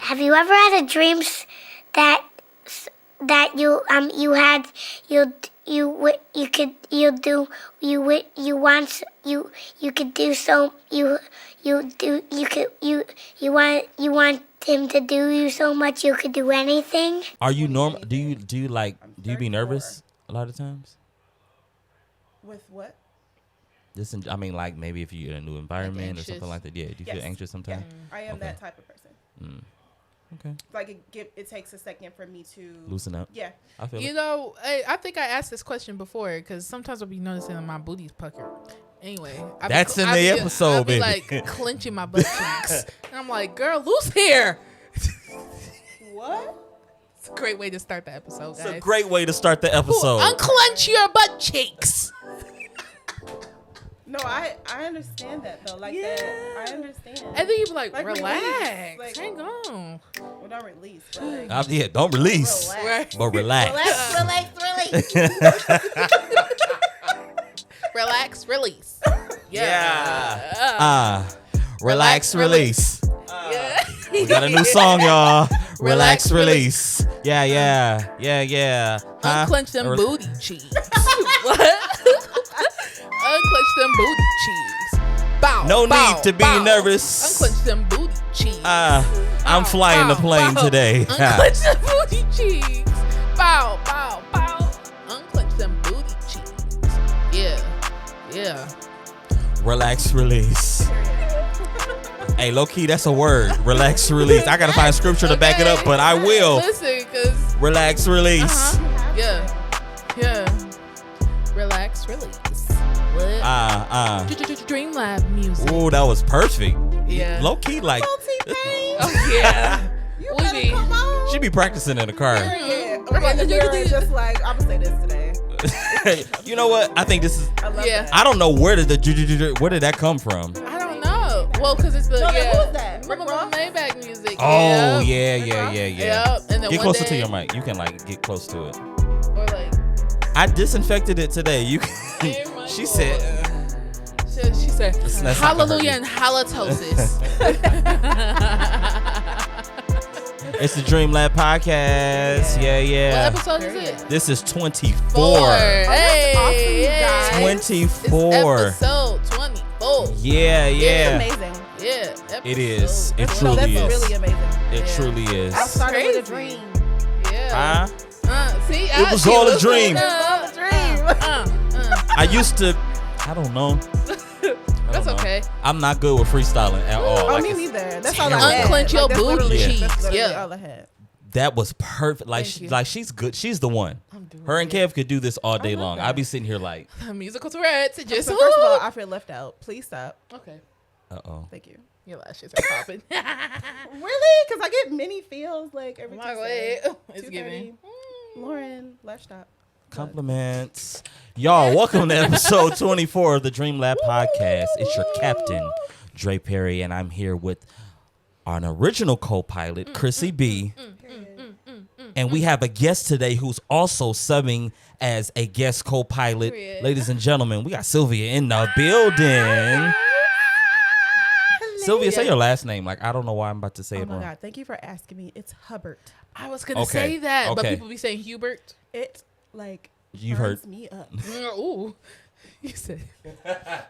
have you ever had a dreams that you want him to do you so much you could do anything? Are you normal? Do you be nervous a lot of times? With what? Like maybe if you're in a new environment or something like that. Yeah, do you feel anxious sometimes? Yeah, I am that type of person. Okay. Like it takes a second for me to loosen up. Yeah. I feel you know, I think I asked this question before because sometimes I'll be noticing my booty's puckered. Anyway, that's in the episode, I'll be baby. like clenching my butt cheeks, and I'm like, "Girl, loose here." What? It's a great way to start the episode, guys. It's a great way to start the episode. Unclench your butt cheeks. No, I understand that though. Like that, I understand. And then you be like relax. Like, hang on. Well, don't release. But like, yeah, don't release. Relax. But relax. Relax, release. Yeah. Relax, release. Yeah. We got a new song, y'all. Relax, release. Yeah. Unclench them booty cheeks. What? Unclench them booty cheeks. Bow. No need to be nervous. Unclench them booty cheeks. I'm flying the plane today. Unclench them booty cheeks. Bow. Unclench them booty cheeks. Yeah. Relax, release. Hey, low key, that's a word. Relax, release. I gotta find scripture to back it up, but I will. Listen, cause relax, release. Yeah. Relax, release. What? Dream Lab music. Ooh, that was perfect. Yeah. Low key, like. Oh yeah. She be practicing in the car. Yeah. Just like I'm gonna say this today. You know what? I think this is. I don't know where did that come from? I don't know. Well, because it's the Who was that? Maybach music. Oh yeah. Yep. And then get closer to your mic. You can like get close to it. Or like. I disinfected it today. You can. She said. She said. Hallelujah and halitosis. It's the Dream Lab podcast. Yeah. What episode is it? This is 24. Hey, awesome, 24. It's episode 24. Yeah. It's amazing. Yeah. It is. It That's truly is. really amazing. It truly is. I started with a dream. Yeah. See, it was all a dream. I used to. I don't know. That's okay. I'm not good with freestyling at all. Oh, me neither. That's all I had. Unclench your booty cheeks. That's all I had. That was perfect. Like she's good. She's the one. Her and Kev could do this all day long. I'd be sitting here like musical Tourette's. Just first of all, I feel left out. Please stop. Okay. Thank you. Your lashes are popping. Really? Because I get many feels like every Tuesday. It's giving. Lauren, left stop. Compliments. Y'all, welcome to episode 24 of the Dream Lab podcast. It's your captain, Dre Perry, and I'm here with an original co-pilot, Chrissy B. And we have a guest today who's also subbing as a guest co-pilot. Ladies and gentlemen, we got Sylvia in the building. Sylvia, say your last name. Like, I don't know why I'm about to say it wrong. Oh, my God. Thank you for asking me. It's Hubbard. I was going to say that, but people be saying Hubert. It, like, you burns heard me up. Ooh. You said.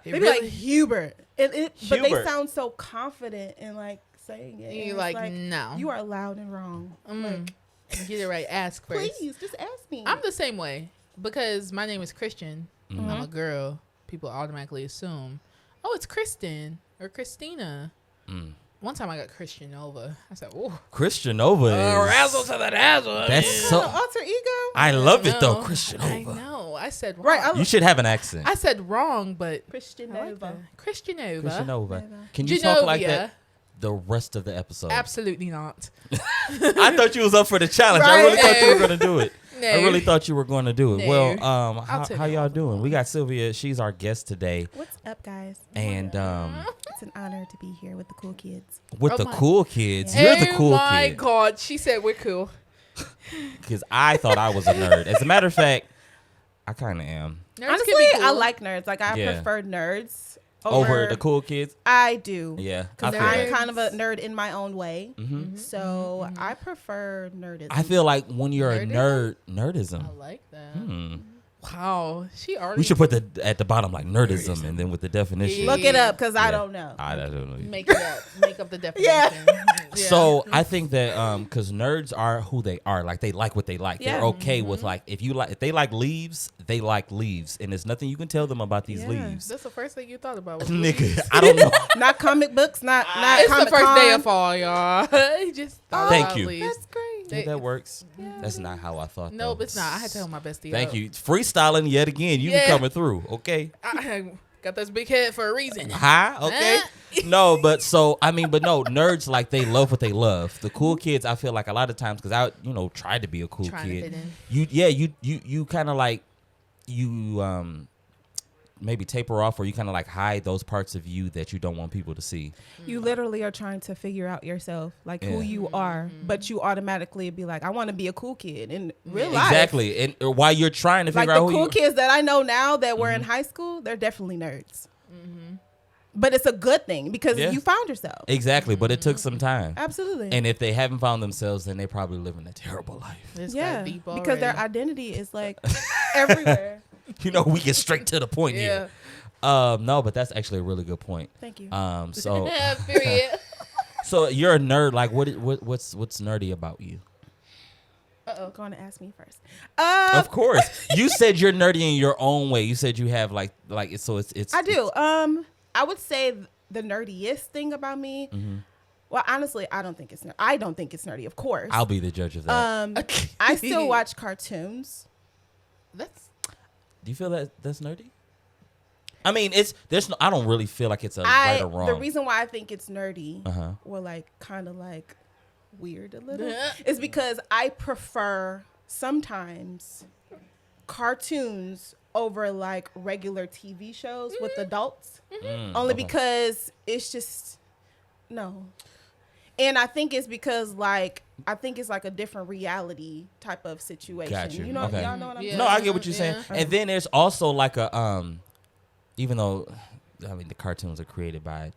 They be like, Hubert. But they sound so confident in, like, saying it. You're like, no. You are loud and wrong. Like, get it right. Ask first. Please, just ask me. I'm the same way because my name is Christian. I'm a girl. People automatically assume, oh, it's Kristen or Christina. One time I got Christian Nova. I said, "Oh, Christian Nova is razzle to the dazzle." That's so alter ego. I love it though, Christian Nova. I know. I said wrong. Right. You should have an accent. I said wrong, but Christian like Nova. Christian Nova. Christian Nova. Can you talk like that the rest of the episode? Absolutely not. I thought you was up for the challenge. Right? I really thought you were going to do it. No. I really thought you were going to do it. No. Well, how y'all over. doing? We got Sylvia. She's our guest today. What's up, guys? And it's an honor to be here with the cool kids. With the cool kids. You're the cool kid. Oh my God. She said we're cool. Because I thought I was a nerd. As a matter of fact, I kind of am. Nerds Honestly, can be cool. I like nerds. Like, I prefer nerds over the cool kids. I do. Yeah, because I feel I'm that. kind of a nerd in my own way. Mm-hmm. So I prefer nerdism. I feel like when you're a Nerdism? nerdism. I like that. Hmm. Wow, she already. We should put at the bottom like nerdism and then with the definition. Look it up because I Yeah. don't know. I don't know. make it up. Make up the definition. Yeah. So I think that because nerds are who they are, like they like what they like. Yeah. They're okay with like if they like leaves, they like leaves, and there's nothing you can tell them about these Yeah. leaves. That's the first thing you thought about. Was Nigga, leaves. I don't know. Not comic books. Not It's the Comic first day Con. of fall, y'all. He just thought Thank about you. leaves. That's great. Yeah, that works. That's not how I thought. No, though. it's not. I had to tell my bestie. Thank out. you. Freestyling yet again. You Yeah. coming through, okay? I got this big head for a reason. Hi, okay. No, but no, nerds like they love what they love. The cool kids, I feel like a lot of times because I, tried to be a cool Trying to kid. fit in. You kind of like maybe taper off or you kind of like hide those parts of you that you don't want people to see. You literally are trying to figure out yourself, like who Yeah. you are, but you automatically be like, I want to be a cool kid in real life. Exactly, and while you're trying to Like figure the out who cool you kids that I know now that were in high school, they're definitely nerds. But it's a good thing because Yeah. you found yourself. exactly, but it took some time. Absolutely. And if they haven't found themselves, then they probably living a terrible life. This yeah, got deep because their already. identity is like everywhere. We get straight to the point Yeah. here. No, but that's actually a really good point. Thank you. So Period. so you're a nerd. Like, what's nerdy about you? Going to ask me first. Of course, you said you're nerdy in your own way. You said you have like so it's. I do. I would say the nerdiest thing about me. Well, honestly, I don't think it's nerdy. Of course. I'll be the judge of that. I still watch cartoons. That's Do you feel that that's nerdy? I mean, I don't really feel like it's a right or wrong. The reason why I think it's nerdy Uh-huh. or like kind of like weird a little is because I prefer sometimes cartoons over like regular TV shows with adults. Only okay. because it's just no. And I think it's because like it's like a different reality type of situation. Got you. You know, Okay. y'all know what I'm Yeah. saying? No, I get what you're saying. Yeah. And then there's also like a even though the cartoons are created by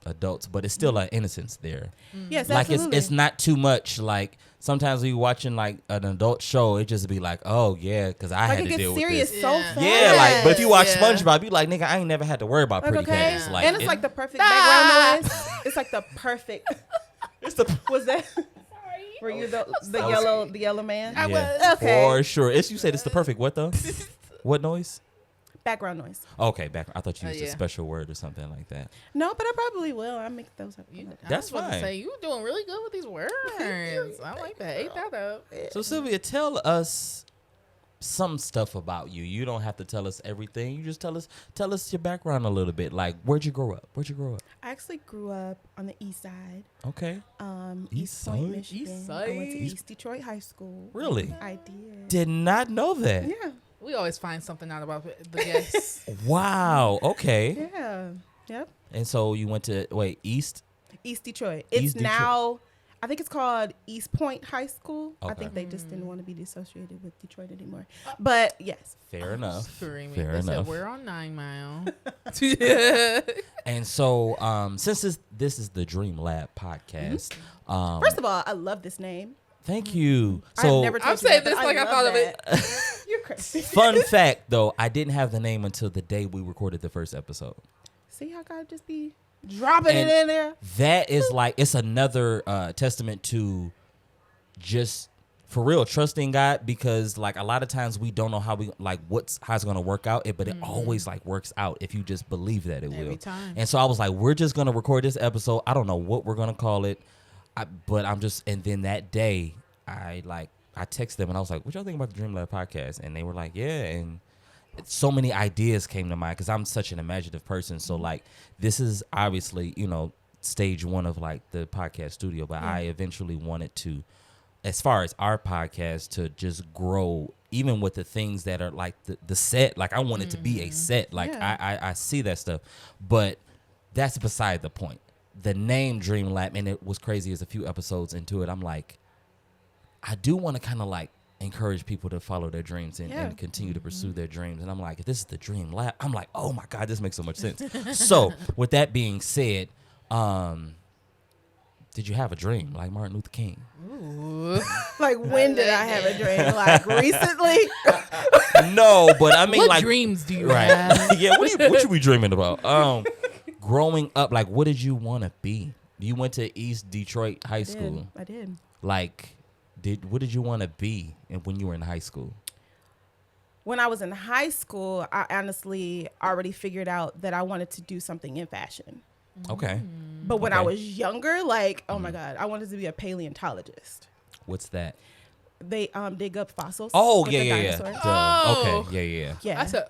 adults, but it's still an innocence there. Yes, Like absolutely. it's not too much. Like sometimes when you watching like an adult show, it just be like, oh yeah, because I like had it to gets deal serious with this. so Yeah. fast. Yeah, like but if you watch Yeah. SpongeBob, you like nigga, I ain't never had to worry about like pretty okay, panties. Like and it's it- like the perfect background noise. It's like the perfect. it's the Was that? Were you the yellow man? I yeah, was. Okay. for sure. You said it's the perfect what though? What noise? Background noise. Okay, back. I thought you used a Yeah. special word or something like that. No, but I probably will. I make those up. That's I was about to fine. say you doing really good with these words. I like that. Ate that up. So Sylvia, tell us some stuff about you. You don't have to tell us everything. You just tell us your background a little bit. Like where'd you grow up? I actually grew up on the east side. Okay. East Side? Point, Michigan. East I went to Side. East Detroit High School. Really? I did. Did not know that. Yeah. We always find something out about the guests. Wow. Okay. Yeah. Yep. And so you went to East. East Detroit. It's East Detroit. now, I think it's called East Point High School. I Okay. think they just didn't want to be associated with Detroit anymore. But yes. Fair enough. Screaming. Fair They enough. said we're on 9 Mile. And so since this is the Dream Lab podcast, First of all, I love this name. thank you. I've So never told I'm you saying that, this but like I love thought of that. it. You're crazy. fun fact though, I didn't have the name until the day we recorded the first episode. See how God just be dropping And it in there? That is like it's another testament to just for real trusting God, because like a lot of times we don't know how it's gonna work out, but it always like works out if you just believe that it Every will. time. And so I was like, we're just gonna record this episode. I don't know what we're gonna call it, but I'm just. And then that day, I texted them and I was like, "What y'all think about the Dream Lab podcast?" And they were like, "Yeah." And so many ideas came to mind because I'm such an imaginative person. So like, this is obviously stage one of like the podcast studio, but I eventually wanted to, as far as our podcast, to just grow, even with the things that are like the set. Like I want it to be a set. Like I see that stuff, but that's beside the point. The name Dream Lab, and it was crazy as a few episodes into it, I'm like, I do want to kind of like encourage people to follow their dreams and continue to pursue their dreams. And I'm like, if this is the Dream Lab, I'm like, oh my God, this makes so much sense. So with that being said, did you have a dream like Martin Luther King? Ooh. Like, when did I have a dream? Like, recently? No, but I mean, What like, dreams do you have? Yeah, what you be dreaming about? Growing up, like, what did you want to be? You went to East Detroit High School. I did. Like, what did you want to be when you were in high school? When I was in high school, I honestly already figured out that I wanted to do something in fashion. Okay. But when I Okay. was younger, like, oh my God, I wanted to be a paleontologist. What's that? They dig up fossils. Oh, with yeah, the yeah, dinosaurs. yeah. Oh. Okay, yeah. Yeah. I said,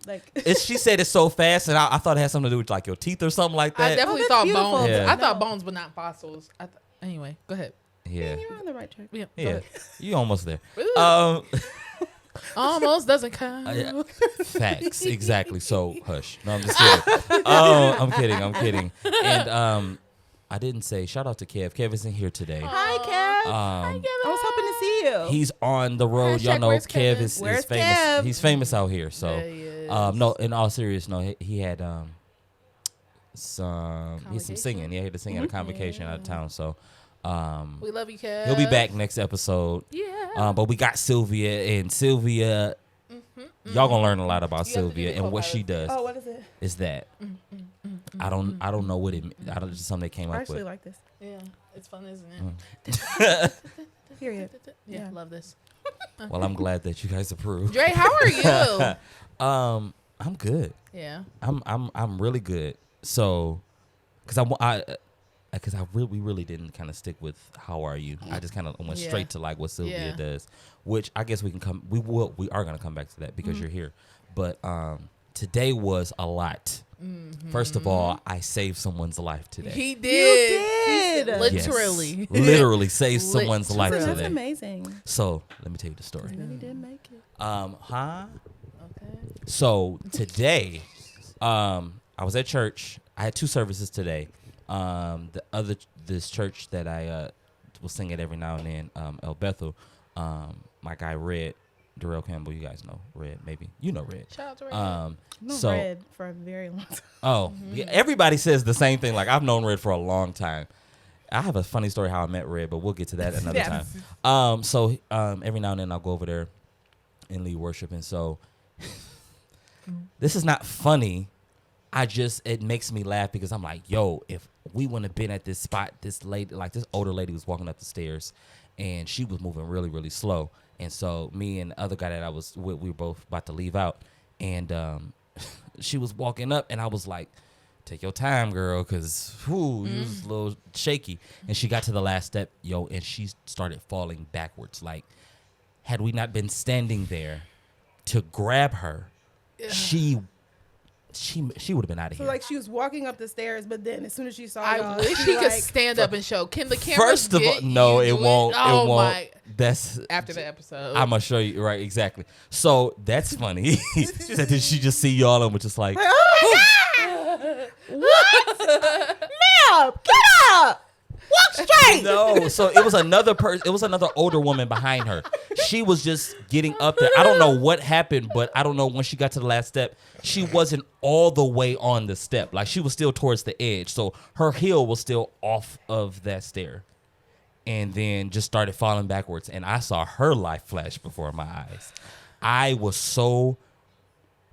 Like, She said it so fast, and I thought it had something to do with like your teeth or something like I that. definitely that's thought beautiful. bones. Yeah. I thought No. bones, but not fossils. Anyway, go ahead. Yeah, you're on the right track. Yeah. yeah. You almost there. Ooh. Almost doesn't count. Yeah. Facts, exactly. So hush. No, I'm just kidding. I'm kidding. And I didn't say shout out to Kev. Kev isn't here today. Hi, Kev. Um, I was hoping to see you. he's on the road. Y'all Hashtag know where's Kev Kevin? is Where's famous. Kev? He's famous out here. So Yeah, he is. no, in all seriousness, no, he had some Convocation? singing. Yeah, he had to sing at a convocation out of town. So We love you, Kev. he'll be back next episode. Yeah. But we got Sylvia, and Sylvia, y'all gonna learn a lot about You have to do Sylvia the and what she co-pilot. does. Oh, what is it? Is that I don't know what it. I don't just something they came I up actually with. like this. Yeah. It's fun, isn't it? Period. Yeah. Yeah. Love this. Well, I'm glad that you guys approve. Dre, how are you? I'm good. Yeah. I'm really good. So, because we really didn't kind of stick with how are you. I just kind of went Yeah. straight to like what Sylvia Yeah. does, which I guess we are gonna come back to that because you're here. But today was a lot. First of all, I saved someone's life today. He did. did. Yes. Literally. Literally saved someone's life That's today. amazing. So let me tell you the story. You really did make it. Okay. So today, I was at church. I had two services today. This church that I will sing at every now and then, El Bethel. My guy Red, Darrell Campbell. You guys know Red, maybe you know Red. Shout out to Red. No So Red for a very long time. oh, yeah, everybody says the same thing. Like I've known Red for a long time. I have a funny story how I met Red, but we'll get to that another Yes. time. So every now and then I'll go over there and lead worship, and so this is not funny. It makes me laugh because I'm like, yo, if we wouldn't have been at this spot, this older lady was walking up the stairs, and she was moving really, really slow, and so me and the other guy that I was with, we were both about to leave out, and she was walking up, and I was like, take your time, girl, because you was a little shaky. And she got to the last step, yo, and she started falling backwards. Like, had we not been standing there to grab her, she would have been out of So here. like she was walking up the stairs, but then as soon as she saw I y'all, wish she he could like, stand up and show. Can the camera First of all, get no, you it doing- won't. Oh it won't. my! That's After the episode, I'm gonna show you right exactly. So that's funny. She said, did she just see y'all and was just like, oh my God! What? Ma'am, get up! Walk straight! no. So it was another person. It was another older woman behind her. She was just getting up there. I don't know what happened, but I don't know when she got to the last step. She wasn't all the way on the step. Like she was still towards the edge. So her heel was still off of that stair. And then just started falling backwards. And I saw her life flash before my eyes. I was so,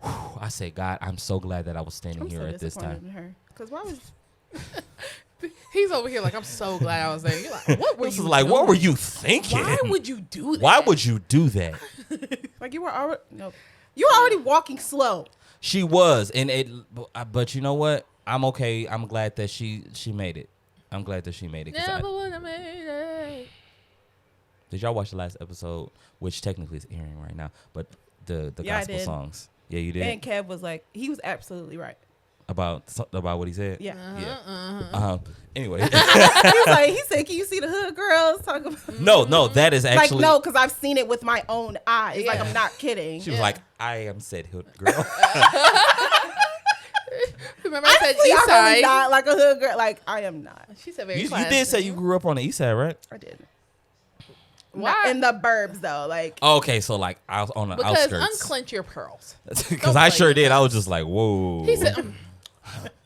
I said, God, I'm so glad that I was standing I'm here so at this disappointed time. in her. Because why was he's over here like, I'm so glad I was there. You're like, what were This you? is like, what doing? were you thinking? Why would you do that? Why would you do that? like you were already you were already walking slow. She was, and but you know what? I'm okay. I'm glad that she made it. I'm glad that she made it. 'Cause Never would have made it. did y'all watch the last episode, which technically is airing right now, but the Yeah, I gospel did. songs? Yeah, you did. And Kev was like, he was absolutely right. about what he said. Yeah. Yeah. Anyway, he was like, he said, can you see the hood girls talk about? no, that is actually Like, no, because I've seen it with my own eyes. Like, Yeah. I'm not kidding. She was like, I am said hood girl. Remember I said Honestly, East I'm Side. really not like a hood girl. Like, I am not. She said very you classy. did say you grew up on the east side, right? I did. Why? in the burbs though. Like Okay, so like I was on the Because outskirts. unclench your pearls. Because I sure did. I was just like, whoa. He said,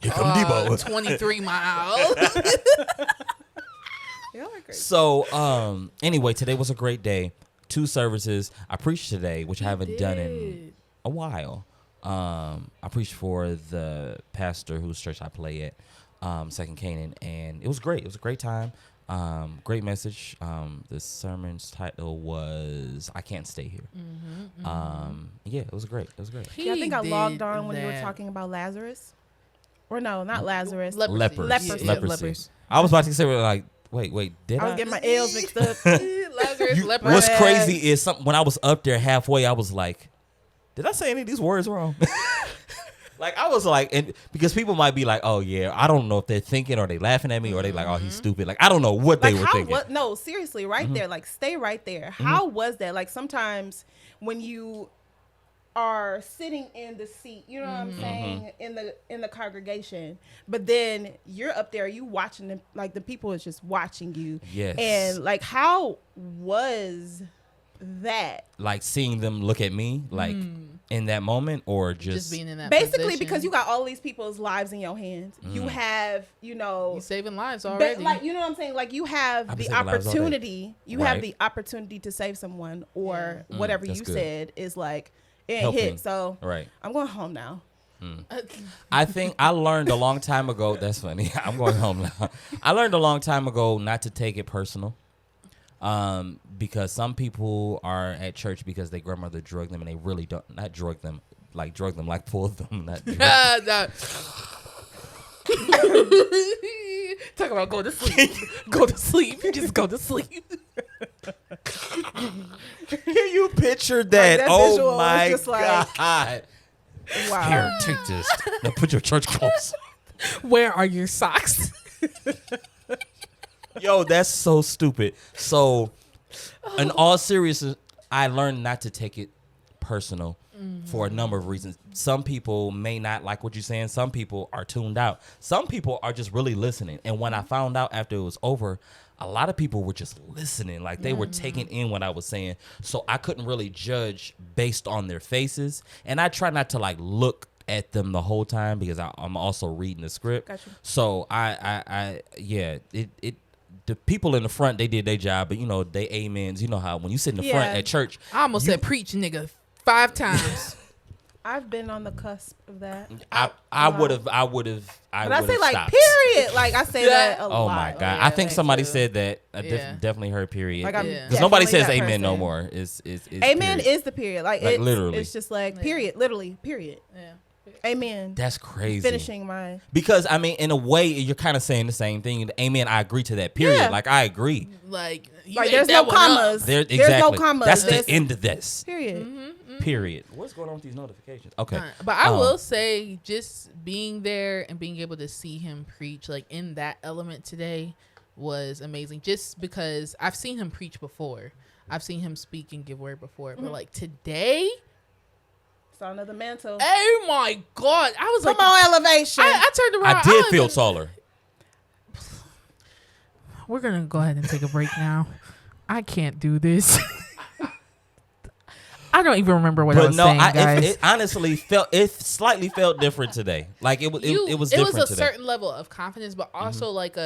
Here come Debo. 23 miles. y'all are great. So, anyway, today was a great day. 2 services. I preached today, which I haven't done in a while. I preached for the pastor whose church I play at, Second Canaan, and it was great. It was a great time. Great message. The sermon's title was "I Can't Stay Here." Yeah, it was great. It was great. Yeah, I think I logged on when you were talking about Lazarus. Or no, not Lazarus. Leprosy. I was about to say, like, wait, did I was getting my L's mixed up. Lazarus, leprosy. What's crazy is when I was up there halfway, I was like, did I say any of these words wrong? Like, I was like, and because people might be like, oh, yeah, I don't know if they're thinking or they laughing at me or they like, oh, he's stupid. Like, I don't know what they were thinking. No, seriously, right there. Like, stay right there. How was that? Like, sometimes when you are sitting in the seat, you know what I'm saying, in the congregation, but then you're up there, you watching them, like the people is just watching you. Yes. And like, how was that? Like seeing them look at me, like in that moment, or just being in that Basically, position. because you got all these people's lives in your hands. You have, You're saving lives already. like, you know what I'm saying? Like, you have I've been the saving lives all day. opportunity. You have Right. the opportunity to save someone, or whatever you that's good. said is like, it ain't Helping. hit. So right. I'm going home now. I think I learned a long time ago. That's funny. I'm going home now. I learned a long time ago not to take it personal. Because some people are at church because their grandmother drugged them and they really don't, not drug them, like pull them, not drug. Nah. Talk about go to sleep. Go to sleep. Just go to sleep. Can you picture that? that Oh visual my is just like- God. Wow. Here, take this. Now put your church clothes. Where are your socks? Yo, that's so stupid. So, in all seriousness, I learned not to take it personal for a number of reasons. Some people may not like what you're saying. Some people are tuned out. Some people are just really listening. And when I found out after it was over, a lot of people were just listening. Like, they were taking in what I was saying. So I couldn't really judge based on their faces. And I try not to, like, look at them the whole time because I'm also reading the script. Gotcha. So the people in the front, they did their job, but they amens. You know how when you sit in the front Yeah. at church, I almost said preach, nigga, 5 times. I've been on the cusp of that. I would have. But I say like stopped. period. Like I say that a Oh lot. my God! Like, I think like, somebody said that. I Yeah. definitely heard period. Like I'm Yeah. Because nobody says definitely that amen no person. more. Is Amen period. is the period. Like Like, it's literally. It's just like period. Literally period. Yeah. Amen. That's crazy. Finishing my. Because I mean, in a way, you're kind of saying the same thing. Amen. I agree to that. Period. Yeah. Like I agree. Like, you Like ate there's that no one up. commas. Exactly. There's no commas. That's There's- the end of this. Period. Period. What's going on with these notifications? Okay. But I will say, just being there and being able to see him preach, like in that element today, was amazing. Just because I've seen him preach before, I've seen him speak and give word before, but like today, Sound of the mantle. oh my God, I was Come like, on, elevation. I turned around. I did was feel like, taller. We're gonna go ahead and take a break now. I can't do this. I don't even remember what I But was no, saying, guys. it honestly slightly felt different today. Like it was It was different a today. certain level of confidence, but also like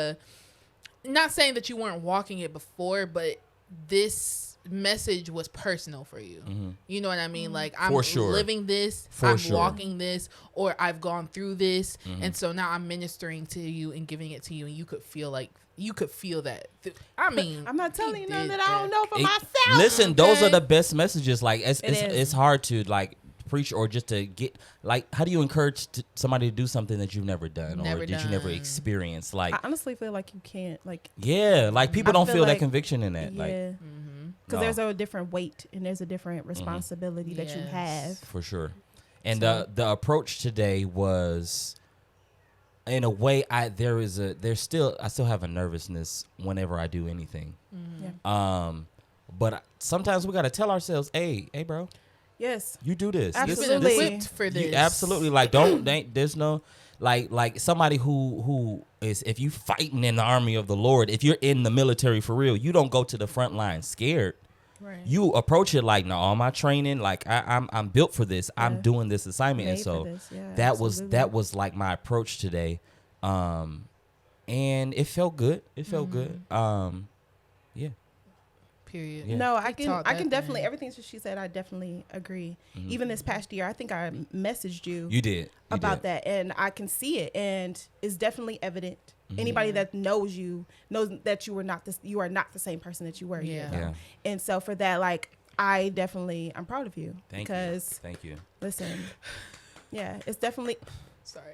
not saying that you weren't walking it before, but this message was personal for you. You know what I mean? Like I'm For sure. living this, For I'm sure. walking this, or I've gone through this, and so now I'm ministering to you and giving it to you, and you could feel that. I mean, I'm not telling he you nothing did that I don't know for It- myself. Listen, those okay? are the best messages. Like is. it's hard to like preach or just to get like how do you encourage somebody to do something that you've never done Never or that you never done. experienced? Like I honestly feel like you can't. Like yeah, like people I don't feel feel that like- conviction in that. Like yeah. Because no. there's a different weight and there's a different responsibility that you Yes. have. for sure. And So- the approach today was in a way I still have a nervousness whenever I do anything. Yeah. But sometimes we got to tell ourselves, hey bro, Yes. You do this. You've Absolutely. been equipped for this. Absolutely. Like there's no like somebody who is, if you fighting in the army of the Lord, if you're in the military for real, you don't go to the front line scared. Right. You approach it like, no, all my training, like I'm built for this. I'm doing this assignment. And Made so for this. Yeah, that was like my approach today. And it felt good. It felt good. Yeah. Period. Yeah. No, I He can taught I that can definitely thing. everything that she said. I definitely agree. Even this past year, I think I messaged you. You did. You about did. that, and I can see it, and it's definitely evident. Anybody that knows you knows that you are not the same person that you were a year ago. Yeah. And so for that, like, I'm proud of you. Thank because you. Thank you. listen, yeah, it's definitely Sorry.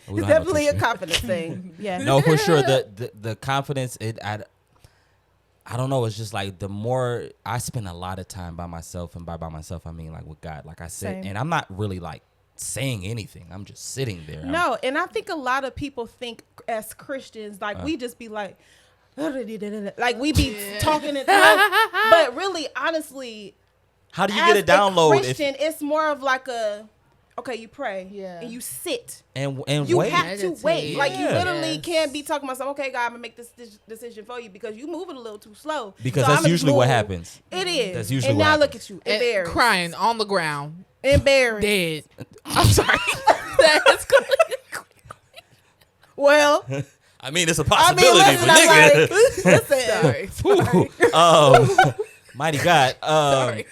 We it's don't have definitely a tissue. confidence thing. Yeah. No, for sure. The confidence, I don't know. It's just like the more I spend a lot of time by myself, and by myself I mean like with God. Like I said, Same. and I'm not really like saying anything. I'm just sitting there. No, and I think a lot of people think as Christians, like we just be like we be talking it through. But really, honestly, How do you as get a download? a Christian, it's more of like okay, you pray, Yeah. and you sit. And You wait. have to wait. Meditate. Like you Yeah. literally Yes. can't be talking about something. Okay, God, I'm gonna make this decision for you because you moving a little too slow. Because So that's I'ma usually what move. happens. It is. That's usually and what now happens. look at you, And embarrassed, crying on the ground, embarrassed. dead. I'm sorry. That's good. Well, I mean, it's a I mean, possibility, listen, but I'm nigga. like, listen. Sorry. Mighty God. Sorry.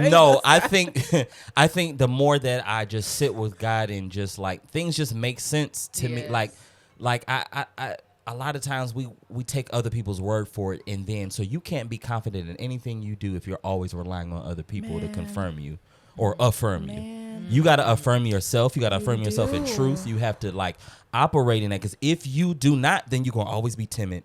No, I think the more that I just sit with God and just like things just make sense to me. Yes. Like I a lot of times we take other people's word for it, and then so you can't be confident in anything you do if you're always relying on other people to confirm you or affirm you. You got to affirm yourself. You got to affirm yourself in truth. You have to like operate in that, because if you do not, then you're going to always be timid.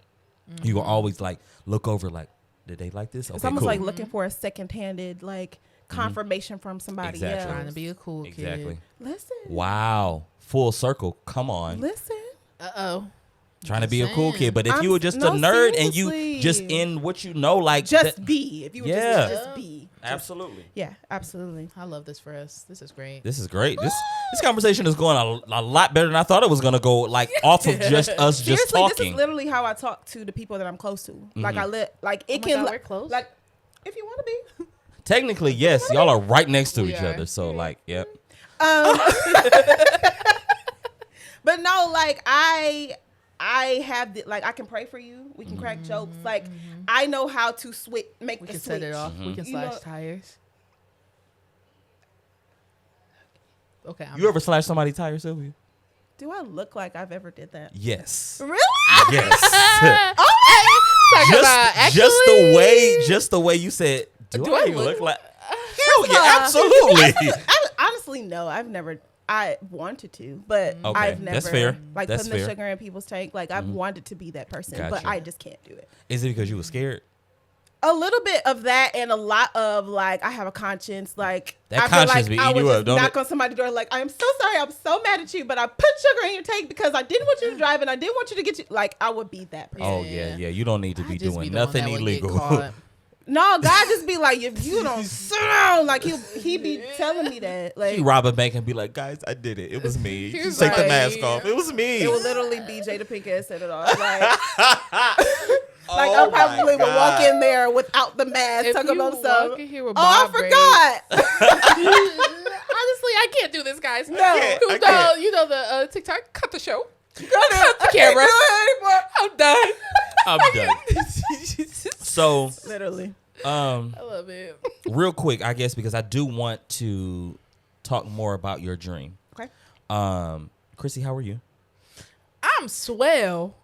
You're going to always like look over like, did they like this? Okay, It's almost cool. like looking for a second-handed like confirmation from somebody Exactly. else. Trying to be a cool kid. Exactly. Listen, Wow. Full circle. Come on. listen. Uh-oh. Trying to be a cool saying. kid. But if you were just a No, nerd and you seriously. just in what you know, like Just that- be. If you were Yeah. just be. absolutely. Yeah, absolutely. I love this for us. This is great. This is great. This conversation is going a lot better than I thought it was going to go, like off of just us just Seriously, this talking. is literally how I talk to the people that I'm close to. Like like it Oh my can God, we're close? like if you want to be. Technically, yes, y'all are right next to We each are. other. So like, yep. But no, like I have like I can pray for you. We can crack jokes. Like I know how to make We the can switch. set it off. We can You slash know- tires. Okay. You ever slash somebody's tire, Sylvia? Do I look like I've ever did that? Yes. Really? Yes. talk about actually? just the way you said. Do I look- look like? Hell yeah, absolutely. Honestly, no. I've never. I wanted to, but Okay, I've never. that's fair. Like That's putting fair. the sugar in people's tank. Like I've wanted to be that person, but Gotcha. I just can't do it. Is it because you were scared? A little bit of that, and a lot of like I have a conscience. Like That I feel conscience like be I eating would you up, just don't knock it? on somebody's door. Like I'm so sorry, I'm so mad at you, but I put sugar in your tank because I didn't want you to drive, and I didn't want you to get you. Like I would be that person. Oh yeah, Yeah. you don't need to I be just doing the one nothing that would get illegal. caught. No, God just be like, if you don't sit down, like he be telling me that. Like You rob a bank and be like, guys, I did it. It was me. He Just was take the like- mask off. It was me. it will literally be Jada Pinkett set it off. Like, Oh like I my probably would walk God. in there without the mask, If talking you about some. walk in here with Oh, I bob braids- forgot. Honestly, I can't do this, guys. No. I You know, can't. you know the TikTok. Cut the show. Cut the camera. I can't do it anymore. I'm done. I'm done. So, Literally. I love it. real quick, I guess, because I do want to talk more about your dream. Okay. Chrissy, how are you? I'm swell.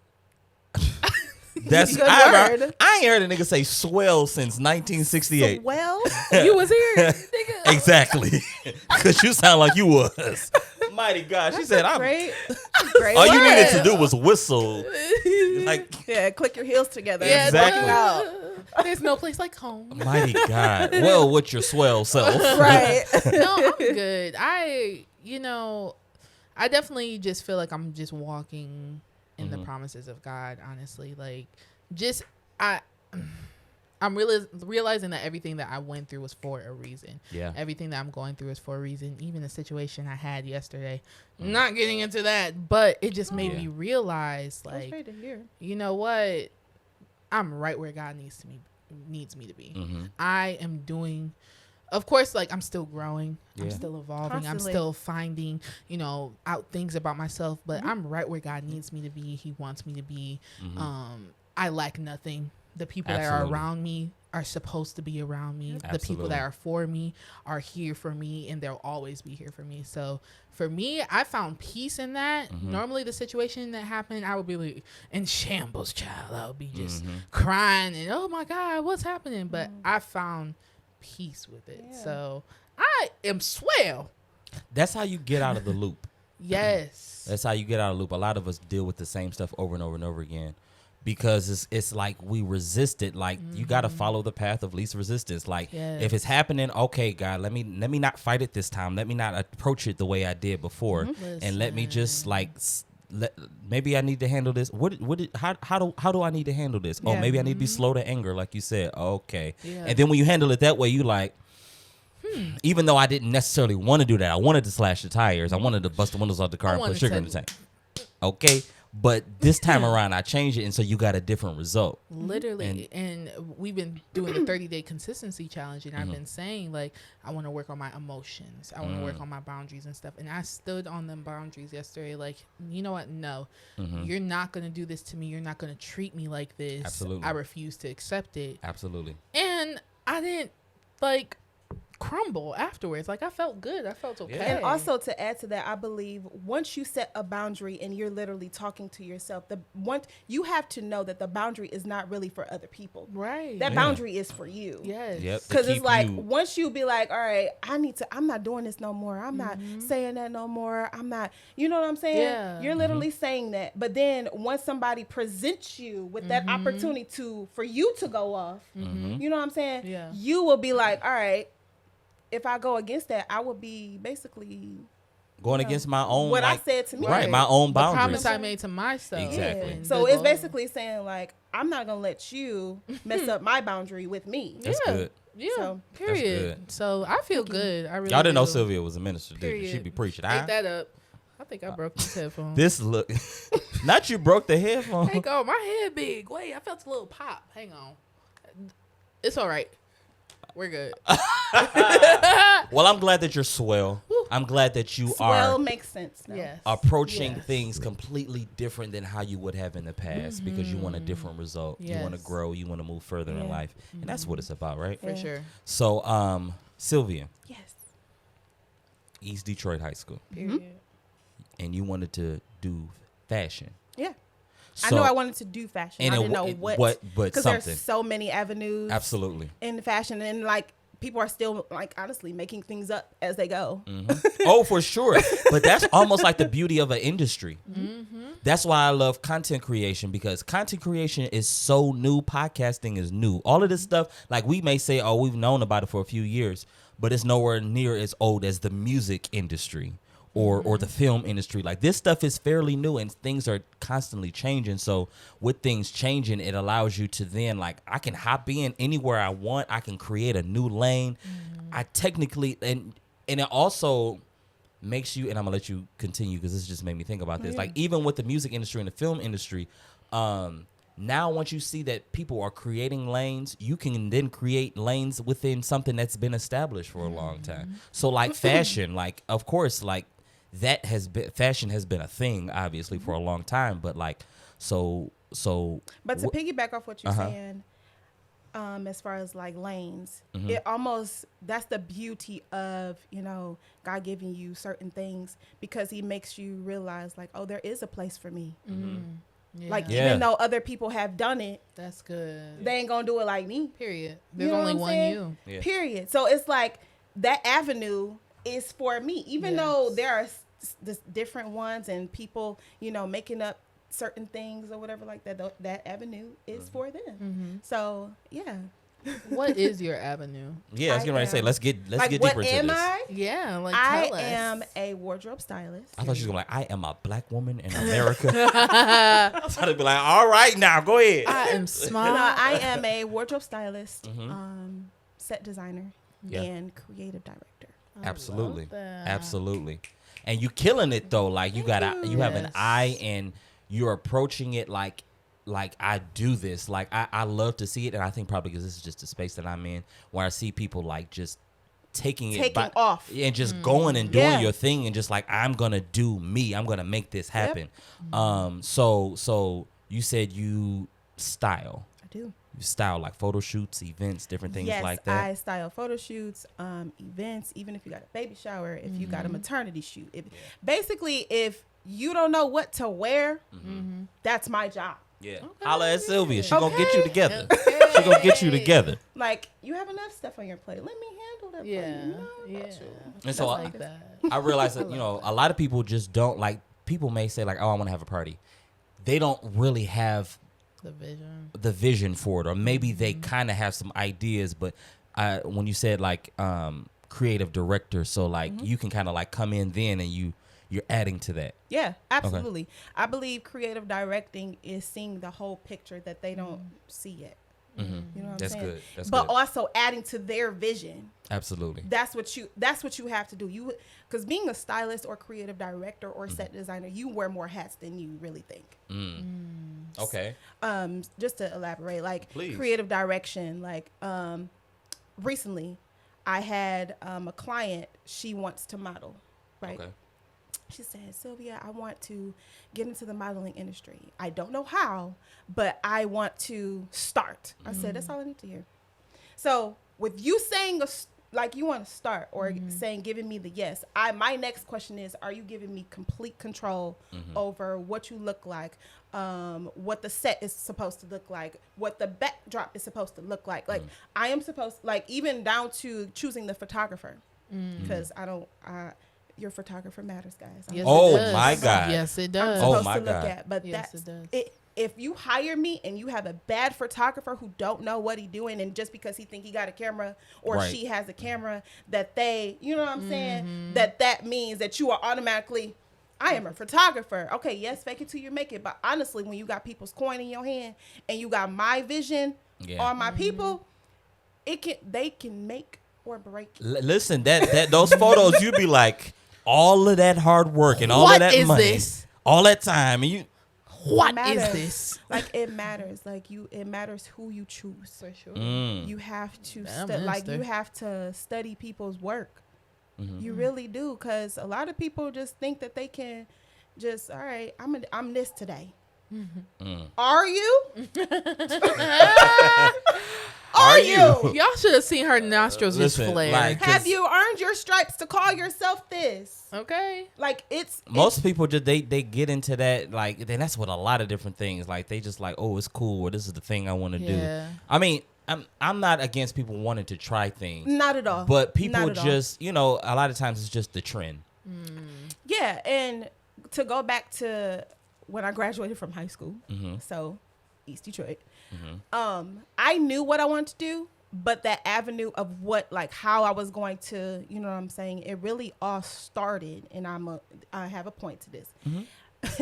That's Good I word. ain't heard a nigga say swell since 1968. Well, You was here, nigga. Exactly. Because you sound like you was. Mighty God. She said, I'm. great. Great. All you word. needed to do was whistle. Like, Yeah, click your heels together. Yeah, Exactly. There's no place like home. mighty God. Well, with your swell self. Right. No, I'm good. I definitely just feel like I'm just walking in the promises of God, honestly. Like, I'm I'm realizing that everything that I went through was for a reason. Yeah. Everything that I'm going through is for a reason. Even the situation I had yesterday. Not getting into that, but it just made me realize, like, great to hear. you know what? I'm right where God needs me to be. I am doing, of course, like, I'm still growing. I'm still evolving. Constantly. I'm still finding, out things about myself, but I'm right where God needs me to be. He wants me to be. I lack nothing. The people that are around me are supposed to be around me. The people that are for me are here for me, and they'll always be here for me. So for me, I found peace in that. Normally the situation that happened, I would be like in shambles, child. I would be just crying and, oh my God, what's happening? But I found peace with it. Yeah. So I am swell. That's how you get out of the loop. Yes. That's how you get out of the loop. A lot of us deal with the same stuff over and over and over again. Because it's like we resist it. Like you got to follow the path of least resistance. Like if it's happening, okay, God, let me not fight it this time. Let me not approach it the way I did before, and let me just like maybe I need to handle this. How do I need to handle this? Oh, maybe I need to be slow to anger, like you said. Okay, and then when you handle it that way, you like. Even though I didn't necessarily want to do that, I wanted to slash the tires. I wanted to bust the windows off the car and put sugar in the tank. Okay. But this time around, I changed it, and so you got a different result. Literally. And we've been doing the 30-day consistency challenge, and I've been saying, like, I want to work on my emotions. I want to work on my boundaries and stuff. And I stood on them boundaries yesterday. Like, you know what? No, you're not going to do this to me. You're not going to treat me like this. Absolutely. I refuse to accept it. Absolutely. And I didn't, like, crumble afterwards. Like, I felt good. I felt okay. And also to add to that, I believe once you set a boundary and you're literally talking to yourself, you have to know that the boundary is not really for other people. Right. That boundary is for you. Yes. Yep. Because it's like once you be like, all right, I'm not doing this no more. I'm not saying that no more. I'm not, you know what I'm saying? Yeah. You're literally saying that. But then once somebody presents you with that opportunity for you to go off, you know what I'm saying? Yeah. You will be like, all right, if I go against that, I would be basically going against my own what I said to me. Right, my own boundaries. The promise I made to myself. Exactly. Yeah. So it's basically saying like, I'm not gonna let you mess up my boundary with me. That's good. Yeah. So, Period. good. So I feel good. I really Y'all didn't know do. Sylvia was a minister, did you? Period. She'd be preaching. Ate that up. I think I broke this headphone. This look, not you broke the headphone. Hey, go, my head big. Wait, I felt a little pop. Hang on. It's all right. We're good. Well, I'm glad that you're swell. I'm glad that you swell are makes sense now. Yes. approaching Yes. things completely different than how you would have in the past because you want a different result. You want to Yes. grow. You want to move further in life. And that's what it's about, right? For sure. So, Sylvia, Yes. East Detroit High School, Period. and you wanted to do fashion. Yeah. So, I know I wanted to do fashion. and I it didn't know wa- what. but Because something. there's so many avenues Absolutely. in fashion. And like people are still like honestly making things up as they go. Oh, for sure. But that's almost like the beauty of an industry. That's why I love content creation, because content creation is so new. Podcasting is new. All of this stuff, like we may say, oh, we've known about it for a few years, but it's nowhere near as old as the music industry or the film industry. Like this stuff is fairly new and things are constantly changing. So with things changing, it allows you to then like, I can hop in anywhere I want. I can create a new lane. I technically, and it also makes you, and I'm gonna let you continue because this just made me think about this. Like even with the music industry and the film industry, now once you see that people are creating lanes, you can then create lanes within something that's been established for a long time. So like fashion, like of course, like that has been, fashion has been a thing obviously for a long time, but like so But to piggyback off what you're saying, as far as like lanes, it almost, that's the beauty of, you know, God giving you certain things, because he makes you realize like, oh, there is a place for me. Yeah. Like Yeah. even though other people have done it, That's good. they ain't gonna do it like me. Period. You There's know only what I'm one saying? you. Yeah. Period. So it's like that avenue is for me, even though Yes. there are different ones and people, you know, making up certain things or whatever like that. That avenue is for them. So yeah, What is your avenue? Yeah, I was getting ready to say, let's get like, deeper what into am this. I? Yeah, like I tell us. am a wardrobe stylist. I thought she was going to be like, I am a black woman in America. I was going to be like, all right, now, go ahead. I am No, smart. I am a wardrobe stylist, Mm-hmm. set designer, Yeah. and creative director. Absolutely. that. Absolutely. And you killing it though. Like you have an Yes. eye and you're approaching it like I do this. Like I love to see it. And I think probably because this is just the space that I'm in where I see people like just taking off. and just going and doing Yeah. your thing and just like, I'm going to do me. I'm going to make this happen. So you said you style. I do. You style like photo shoots, events, different things Yes, like that. I style photo shoots, events, even if you got a baby shower, if you got a maternity shoot. Basically, if you don't know what to wear, that's my job. Yeah. Okay. Holla at Sylvia. She gonna get Okay. you together. Okay. She gonna get you together. Like, you have enough stuff on your plate. Let me handle that for you. Yeah, No, yeah. not you. And so Like that. I realize that, a lot of people just don't like, people may say like, oh, I want to have a party. They don't really have The vision. for it, or maybe they kind of have some ideas, but when you said like creative director, so like you can kind of like come in then and you're adding to that. Yeah, absolutely. I believe creative directing is seeing the whole picture that they don't see yet. You know what That's I'm saying? good. That's but good. also adding to their vision. Absolutely. That's what you have to do. Because being a stylist or creative director or set designer, you wear more hats than you really think. Okay. Just to elaborate, like Please. creative direction, like recently I had a client, she wants to model, right? Okay. She said, Sylvia, I want to get into the modeling industry. I don't know how, but I want to start. I said, that's all I need to hear. So with you saying like you want to start or saying giving me the yes, my next question is, are you giving me complete control over what you look like, what the set is supposed to look like, what the backdrop is supposed to look like? Like I am supposed, like even down to choosing the photographer, because your photographer matters, guys. Yes, Oh, it does. my God. Yes, it I'm does. Oh, supposed my to look God. at, but Yes, that's it does. it. If you hire me and you have a bad photographer who don't know what he's doing, and just because he think he got a camera or Right. she has a camera, that they, you know what I'm saying, that means that you are automatically, I am a photographer. Okay, yes, fake it till you make it. But honestly, when you got people's coin in your hand and you got my vision Yeah. on my people, they can make or break it. Listen, that those photos, you'd be like, all of that hard work and all What of that is money, this? all that time, and you. What is matters. this? Like it matters. Like it matters who you choose. For sure. You have to Damn, like mister. you have to study people's work. Mm-hmm. You really do, because a lot of people just think that they can just, all right, I'm this today. Are you? Are you? Y'all should have seen her nostrils just Listen, flare. like- Have you earned your stripes to call yourself this? Okay. Like it's Most people just they get into that, like, then that's what a lot of different things, like they just like, oh, it's cool, or this is the thing I want to do. Yeah. I mean, I'm not against people wanting to try things, not at all. but people Not at all. just, a lot of times it's just the trend. Yeah, and to go back to when I graduated from high school, so East Detroit, I knew what I wanted to do, but that avenue of how I was going to, you know what I'm saying, it really all started, and I have a point to this. That's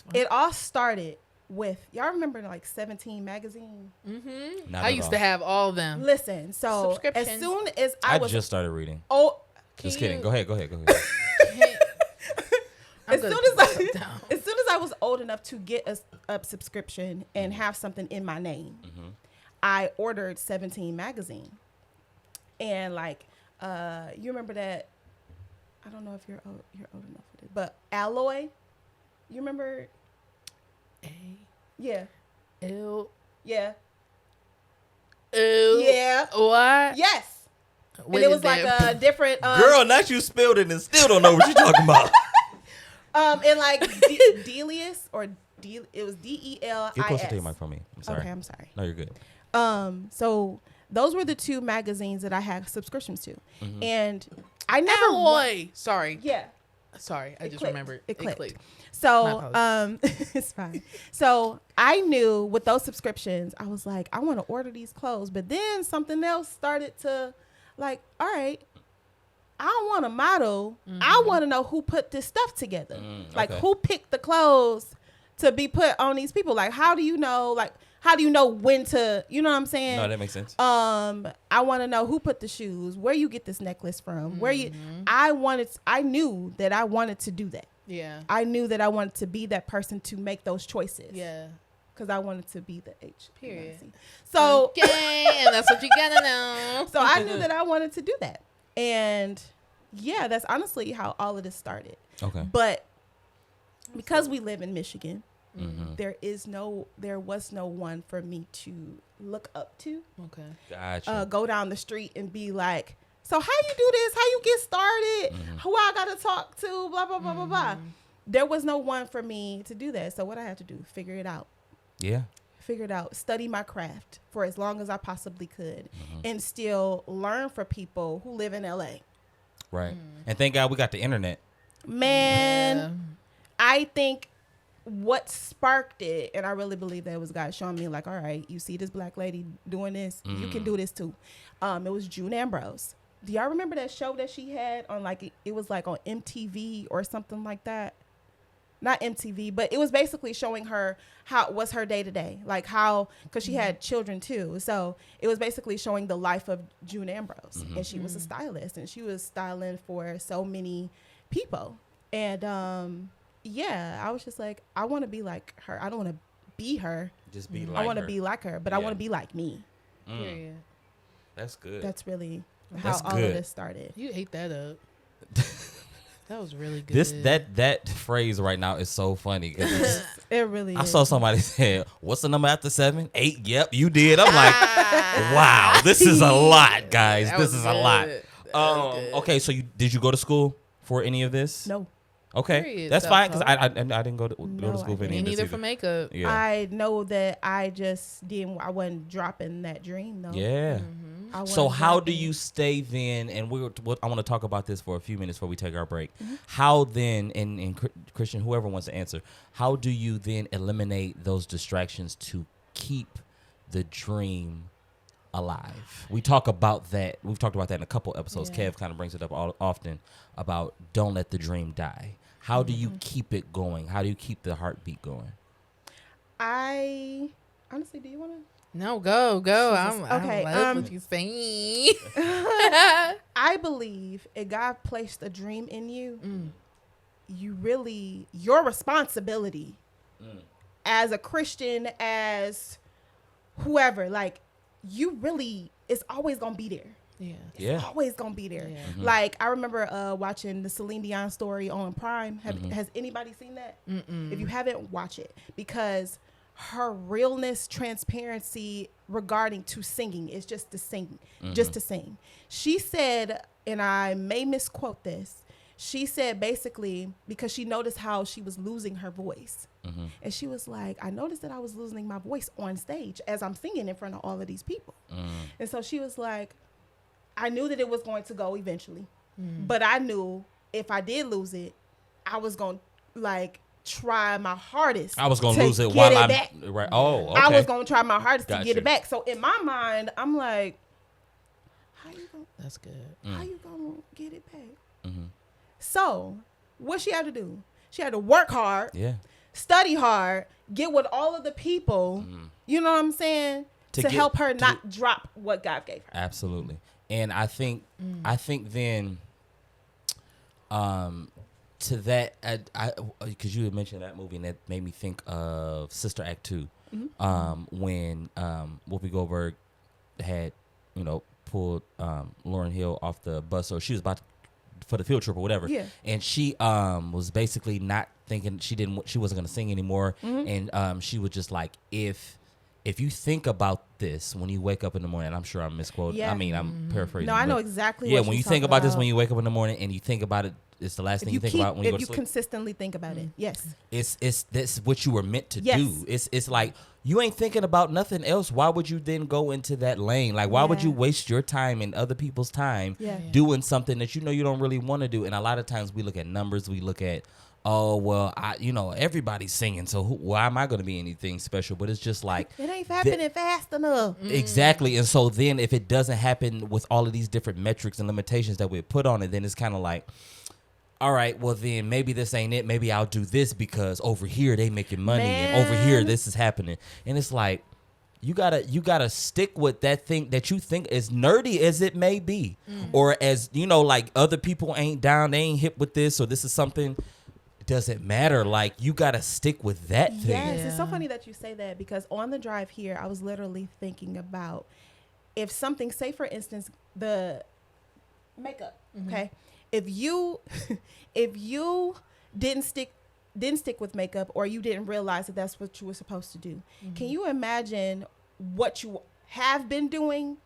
fine. It all started with, y'all remember like 17 magazine? Not I at used all. to have all of them. Listen, so as Subscriptions. soon as I I was just started reading. Just kidding. you- Go ahead. as gonna soon put as myself down. as soon as I was old enough to get a subscription and have something in my name, I ordered 17 magazine. And you remember that? I don't know if you're old enough for this, but Alloy, you remember? Yeah, Ew. yeah, Ew. yeah. What? Yes. What And it is was like that? a different Girl, not you spilled it and still don't know what you're talking about. and like Delius or it was DELIS. Get closer to your mic from me. I'm sorry. Okay, I'm sorry. No, you're good. So those were the two magazines that I had subscriptions to, and I never Alloy. Sorry. Yeah, Sorry, I just clicked. remembered. It clicked. My So, apologies. it's fine. So I knew with those subscriptions, I was like, I want to order these clothes. But then something else started to like, all right, I don't want to model. I want to know who put this stuff together. Like okay. who picked the clothes to be put on these people? Like, how do you know, when to, you know what I'm saying? No, that makes sense. I want to know who put the shoes, where you get this necklace from, I knew that I wanted to do that. Yeah. I knew that I wanted to be that person to make those choices. Yeah. Because I wanted to be the H. Period. So, okay, and that's what you gotta know. so I knew that I wanted to do that. And yeah, that's honestly how all of this started. Okay. But because we live in Michigan, Mm-hmm. there was no one for me to look up to. Okay. Gotcha. Go down the street and be like, so how you do this? How you get started? Who I gotta talk to? Blah blah blah blah blah. There was no one for me to do that. So what I had to do, figure it out. Yeah. Figure it out. Study my craft for as long as I possibly could, and still learn from people who live in LA. Right. And thank God we got the internet. Man, Yeah. I think what sparked it, and I really believe that it was God showing me like, all right, you see this black lady doing this, you can do this too. It was June Ambrose. Do y'all remember that show that she had on like, it was like on MTV or something like that? Not MTV, but it was basically showing her how was her day to day, like how, because she had children too. So it was basically showing the life of June Ambrose, and she was a stylist, and she was styling for so many people. And yeah, I was just like, I want to be like her. I don't want to be her. Just be like I want to her. be like her, but I Yeah. want to be like me. Period. That's good. That's really That's how all good. of this started. You ate that up. That was really good. That phrase right now is so funny. 'Cause it's- It really I is. saw somebody say, "What's the number after 7? 8?" Yep, you did. I'm like, wow, this is a lot, guys. That This was is a lot. good. That was good. Okay, so did you go to school for any of this? No. Okay, Period. that's fine because Self-taught. I didn't go to No, school for I any Me of this neither either. for makeup. Yeah. I know that I just didn't. I wasn't dropping that dream though. Yeah. I So wasn't how do dropping you stay then? And I want to talk about this for a few minutes before we take our break. Mm-hmm. How then, and Christian, whoever wants to answer, how do you then eliminate those distractions to keep the dream alive? We talk about that. We've talked about that in a couple episodes. Yeah. Kev kind of brings it up often about don't let the dream die. How do Mm-hmm. you keep it going? How do you keep the heartbeat going? I honestly, do you want to? No, go. Okay, I love what you saying. I believe if God placed a dream in you, your responsibility as a Christian, as whoever, like you really, it's always gonna be there. Yeah. Yeah. Always gonna be there. Yeah. Like I remember watching the Celine Dion story on Prime. Has anybody seen that? If you haven't, watch it, because her realness, transparency regarding to singing is just to sing, just to sing. She said, and I may misquote this, she said basically because she noticed how she was losing her voice. And she was like, I noticed that I was losing my voice on stage as I'm singing in front of all of these people. And so she was like, I knew that it was going to go eventually, but I knew if I did lose it, I was going to like try my hardest. I was going to lose it get while it I'm back. right. Oh, okay. I was going to try my hardest Got to get you. it back. So in my mind, I'm like, That's good. how you gonna get it back? So what she had to do? She had to work hard, Yeah. study hard, get with all of the people. You know what I'm saying? To To get- help her to- not drop what God gave her. Absolutely. And I think then to that I because you had mentioned that movie and that made me think of Sister Act 2 when Whoopi Goldberg had pulled Lauryn Hill off the bus, or she was about for the field trip or whatever. Yeah. And she was basically not thinking she wasn't gonna sing anymore, and she was just like, if if you think about this when you wake up in the morning, I'm sure I'm misquoting. Yeah. I mean, I'm paraphrasing. No, I know but exactly. yeah, what when you're you think talking about this when you wake up in the morning and you think about it, it's the last thing you think about when you go to If you sleep. consistently think about it, yes. It's that's what you were meant to Yes. do. It's like you ain't thinking about nothing else. Why would you then go into that lane? Like, why would Yeah. you waste your time and other people's time Yeah. doing something that you know you don't really want to do? And a lot of times we look at numbers, we look at, oh well, everybody's singing, so why am I going to be anything special? But it's just like It ain't happening fast enough. exactly. And so then if it doesn't happen with all of these different metrics and limitations that we put on it, then it's kind of like, all right, well then maybe this ain't it. Maybe I'll do this because over here they making money and over here Man. this is happening. And it's like you gotta stick with that thing that you think as nerdy as it may be, or as like other people ain't down, they ain't hip with this, or this is something. It doesn't matter. Like you gotta stick with that thing. Yes, it's so Yeah. funny that you say that because on the drive here, I was literally thinking about if something, say for instance, the makeup. Okay, if you didn't stick with makeup or you didn't realize that that's what you were supposed to do, can you imagine what you have been doing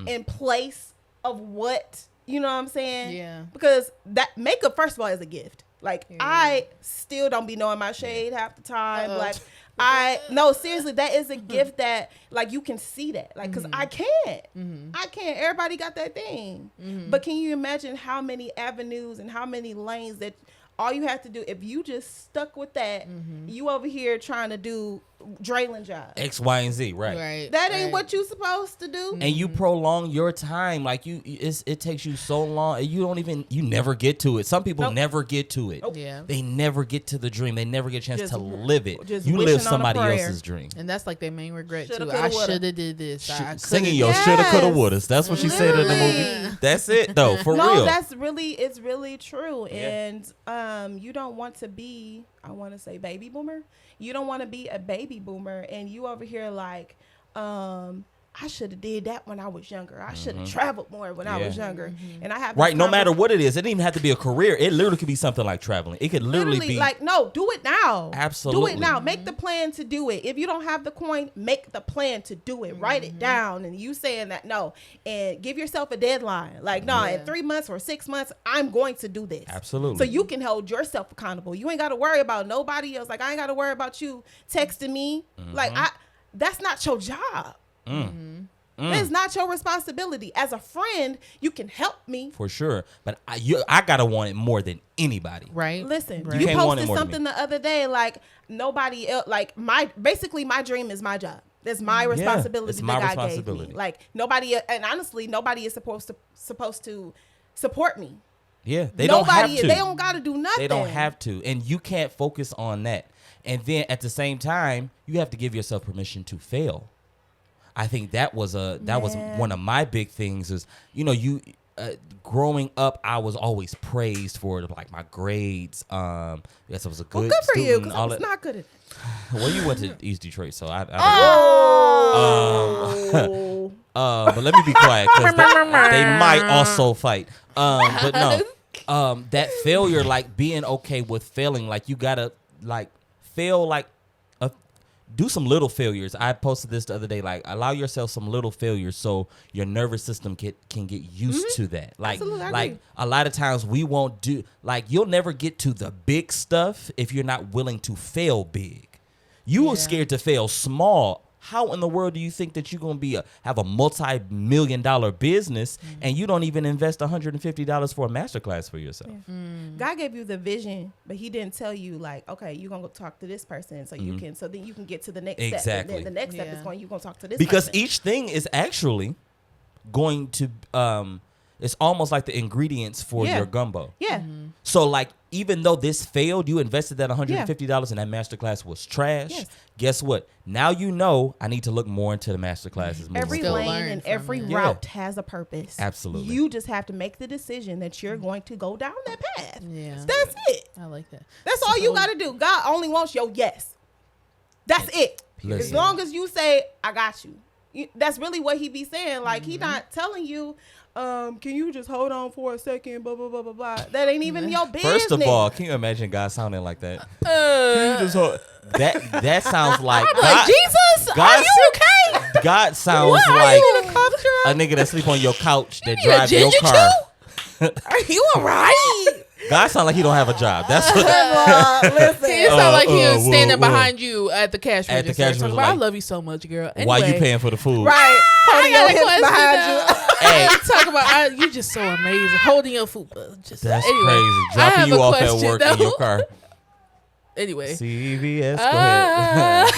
in place of what you know what I'm saying? Yeah. Because that makeup, first of all, is a gift. Like Yeah. I still don't be knowing my shade half the time. Uh-oh. Like seriously, that is a gift that like you can see that. Like cuz I can't. I can't. Everybody got that thing. But can you imagine how many avenues and how many lanes that all you have to do if you just stuck with that, you over here trying to do Draylen job. X, Y, and Z, right? Right. That ain't right. what you supposed to do. And you prolong your time, like it takes you so long. You never get to it. Some people Nope. never get to it. Nope. Yeah. They never get to the dream. They never get a chance Just to live it. just You wishing live on a somebody prayer. else's dream. And that's like their main regret Shoulda, too. coulda, I woulda. should have did this. I coulda Singing your did shoulda, coulda, Yes. woulda. That's what she said in the Literally. movie. That's it, though, for No, real. it's really true. Yeah. And you don't want to be, I want to say baby boomer. You don't want to be a baby boomer and you over here like, I should have did that when I was younger. I should have traveled more when I was Yeah. younger. And I have Right, no matter what it is. It didn't even have to be a career. It literally could be something like traveling. It could literally be like, no, do it now. Absolutely. Do it now. Make the plan to do it. If you don't have the coin, make the plan to do it. Write it down. And you saying that no. And give yourself a deadline. Like, no, in 3 months or 6 months, I'm going to do this. Absolutely. So you can hold yourself accountable. You ain't got to worry about nobody else. Like, I ain't got to worry about you texting me. Like, that's not your job. It's not your responsibility. As a friend, you can help me. for sure. But I gotta want it more than anybody. Right. Listen, Right. you can't want it posted more than something the other day like nobody else, like my dream is my job. That's my responsibility it's my that God responsibility. gave me. Like nobody, and honestly, nobody is supposed to support me. Yeah, they don't have to. They don't got to do nothing. They don't have to. And you can't focus on that. And then at the same time, you have to give yourself permission to fail. I think that was one of my big things is, growing up, I was always praised for like my grades. Yes, I was a good Well, good for you, student. because I all was that. not good at it. Well, you went to East Detroit, so I Oh. but let me be quiet because they might also fight. But no, that failure, like being okay with failing, like you gotta like fail, like do some little failures. I posted this the other day, like allow yourself some little failures so your nervous system can get used to that. Like, Absolutely, I like agree. a lot of times we won't do, like you'll never get to the big stuff if you're not willing to fail big. You are scared to fail small. How in the world do you think that you're going to have a multi-million-dollar business and you don't even invest $150 for a masterclass for yourself? God gave you the vision, but he didn't tell you like, okay, you're going to go talk to this person so then you can get to the next step. Exactly. And then the next step Yeah. is you're going to talk to this Because person. each thing is actually going to it's almost like the ingredients for Yeah. your gumbo. Yeah. So like even though this failed, you invested that $150 and that masterclass was trash. Yes. Guess what? Now you know I need to look more into the masterclasses. moving Every forward. Still lane learn and from every it. Yeah. route has a purpose. Absolutely. You just have to make the decision that you're going to go down that path. Yeah. That's it. I like that. That's all you got to do. God only wants your yes. That's it. As Listen. long as you say, I got you. That's really what he be saying. Like, he not telling you, can you just hold on for a second, blah, blah, blah, blah, blah. That ain't even your business. First of all, can you imagine God sounding like that? Can you just hold, that sounds like I'm God, like, Jesus, God are you said- okay? God sounds like a nigga that sleep on your couch that drive your car. Are you alright? God sound like he don't have a job. That's what. Listen. It sounds like he was standing whoa. behind you at the cash register. At the cash talking register, about, I like, love you so much, girl. Anyway, Why you paying for the food? Right. Holding your I got a hips question, behind you. Hey, talk about you just so amazing. Holding your food. Just, that's anyway, crazy. I Dropping have you a off at question, work in your though. car. Anyway. CVS, go ahead.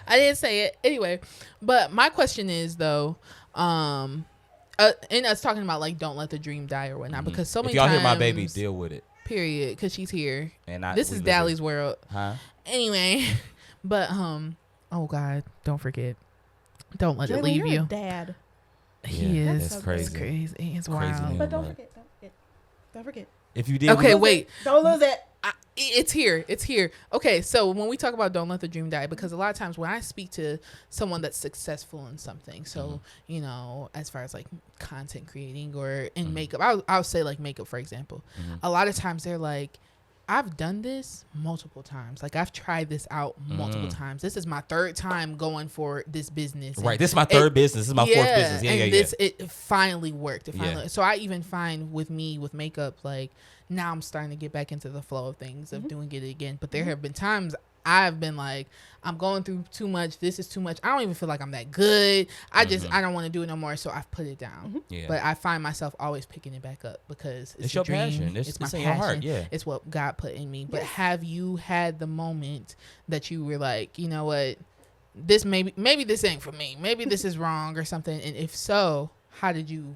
I didn't say it. Anyway, but my question is though, and us talking about like don't let the dream die or whatnot, because so many If y'all times, hear my baby, deal with it. period, because she's here. And This is Dally's world. Huh? Anyway, but oh God, don't forget, don't let it Jalen, leave you're you. a dad. He Yeah, is. that's crazy. It's crazy. It's Crazy wild. man. But don't Right. forget. Don't forget. If you did, Okay, Lose wait. it. Don't lose it. It's here. It's here. Okay, so when we talk about don't let the dream die, because a lot of times when I speak to someone that's successful in something, so you know, as far as like content creating or in makeup, I'll say like makeup for example. A lot of times they're like, I've done this multiple times. Like I've tried this out multiple times. This is my third time going for this business. Right. This is my third business. This is my fourth business. Yeah, and yeah. it finally worked. Yeah. So I even find with me with makeup, like now I'm starting to get back into the flow of things of doing it again. But there have been times I've been like, I'm going through too much. This is too much. I don't even feel like I'm that good. I don't want to do it no more. So I've put it down. Yeah. But I find myself always picking it back up because It's a your dream. passion. It's my in passion. your heart. Yeah. It's what God put in me. But have you had the moment that you were like, you know what, this maybe this ain't for me. Maybe this is wrong or something. And if so, how did you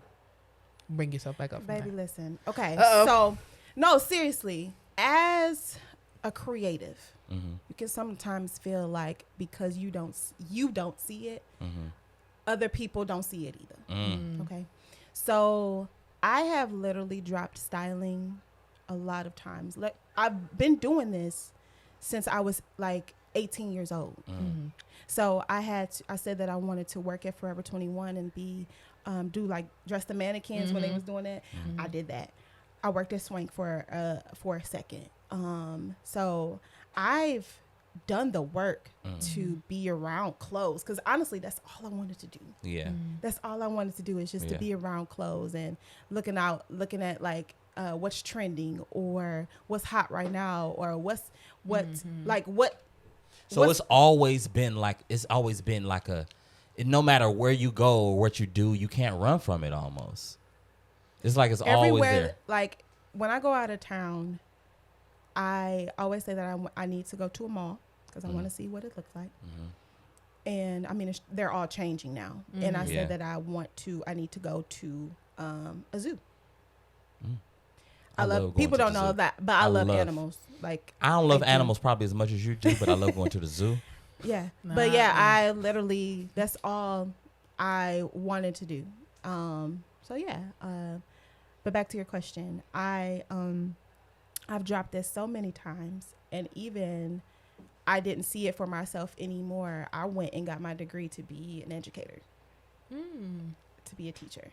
bring yourself back up from Baby, that? listen. Okay. Uh-oh. So, no, seriously. As a creative, Mm-hmm. you can sometimes feel like because you don't see it, other people don't see it either. Okay. So I have literally dropped styling a lot of times. Like I've been doing this since I was like 18 years old. So I said that I wanted to work at Forever 21 and be do like dress the mannequins when they was doing that. I did that. I worked at Swank for a second. So I've done the work to be around clothes because honestly, that's all I wanted to do. Yeah. That's all I wanted to do is just to be around clothes and looking at like what's trending or what's hot right now or what's like what. So it's always been like no matter where you go or what you do, you can't run from it almost. It's like it's always everywhere. there. Like when I go out of town, I always say that I need to go to a mall because I want to see what it looks like. And I mean, they're all changing now. And I said that I need to go to a zoo. I love people don't know that, but I love animals. Like I don't love animals probably as much as you do, but I love going to the zoo. Yeah. But yeah, I literally, that's all I wanted to do. So yeah. But back to your question, I've dropped this so many times, and even I didn't see it for myself anymore. I went and got my degree to be an educator, to be a teacher.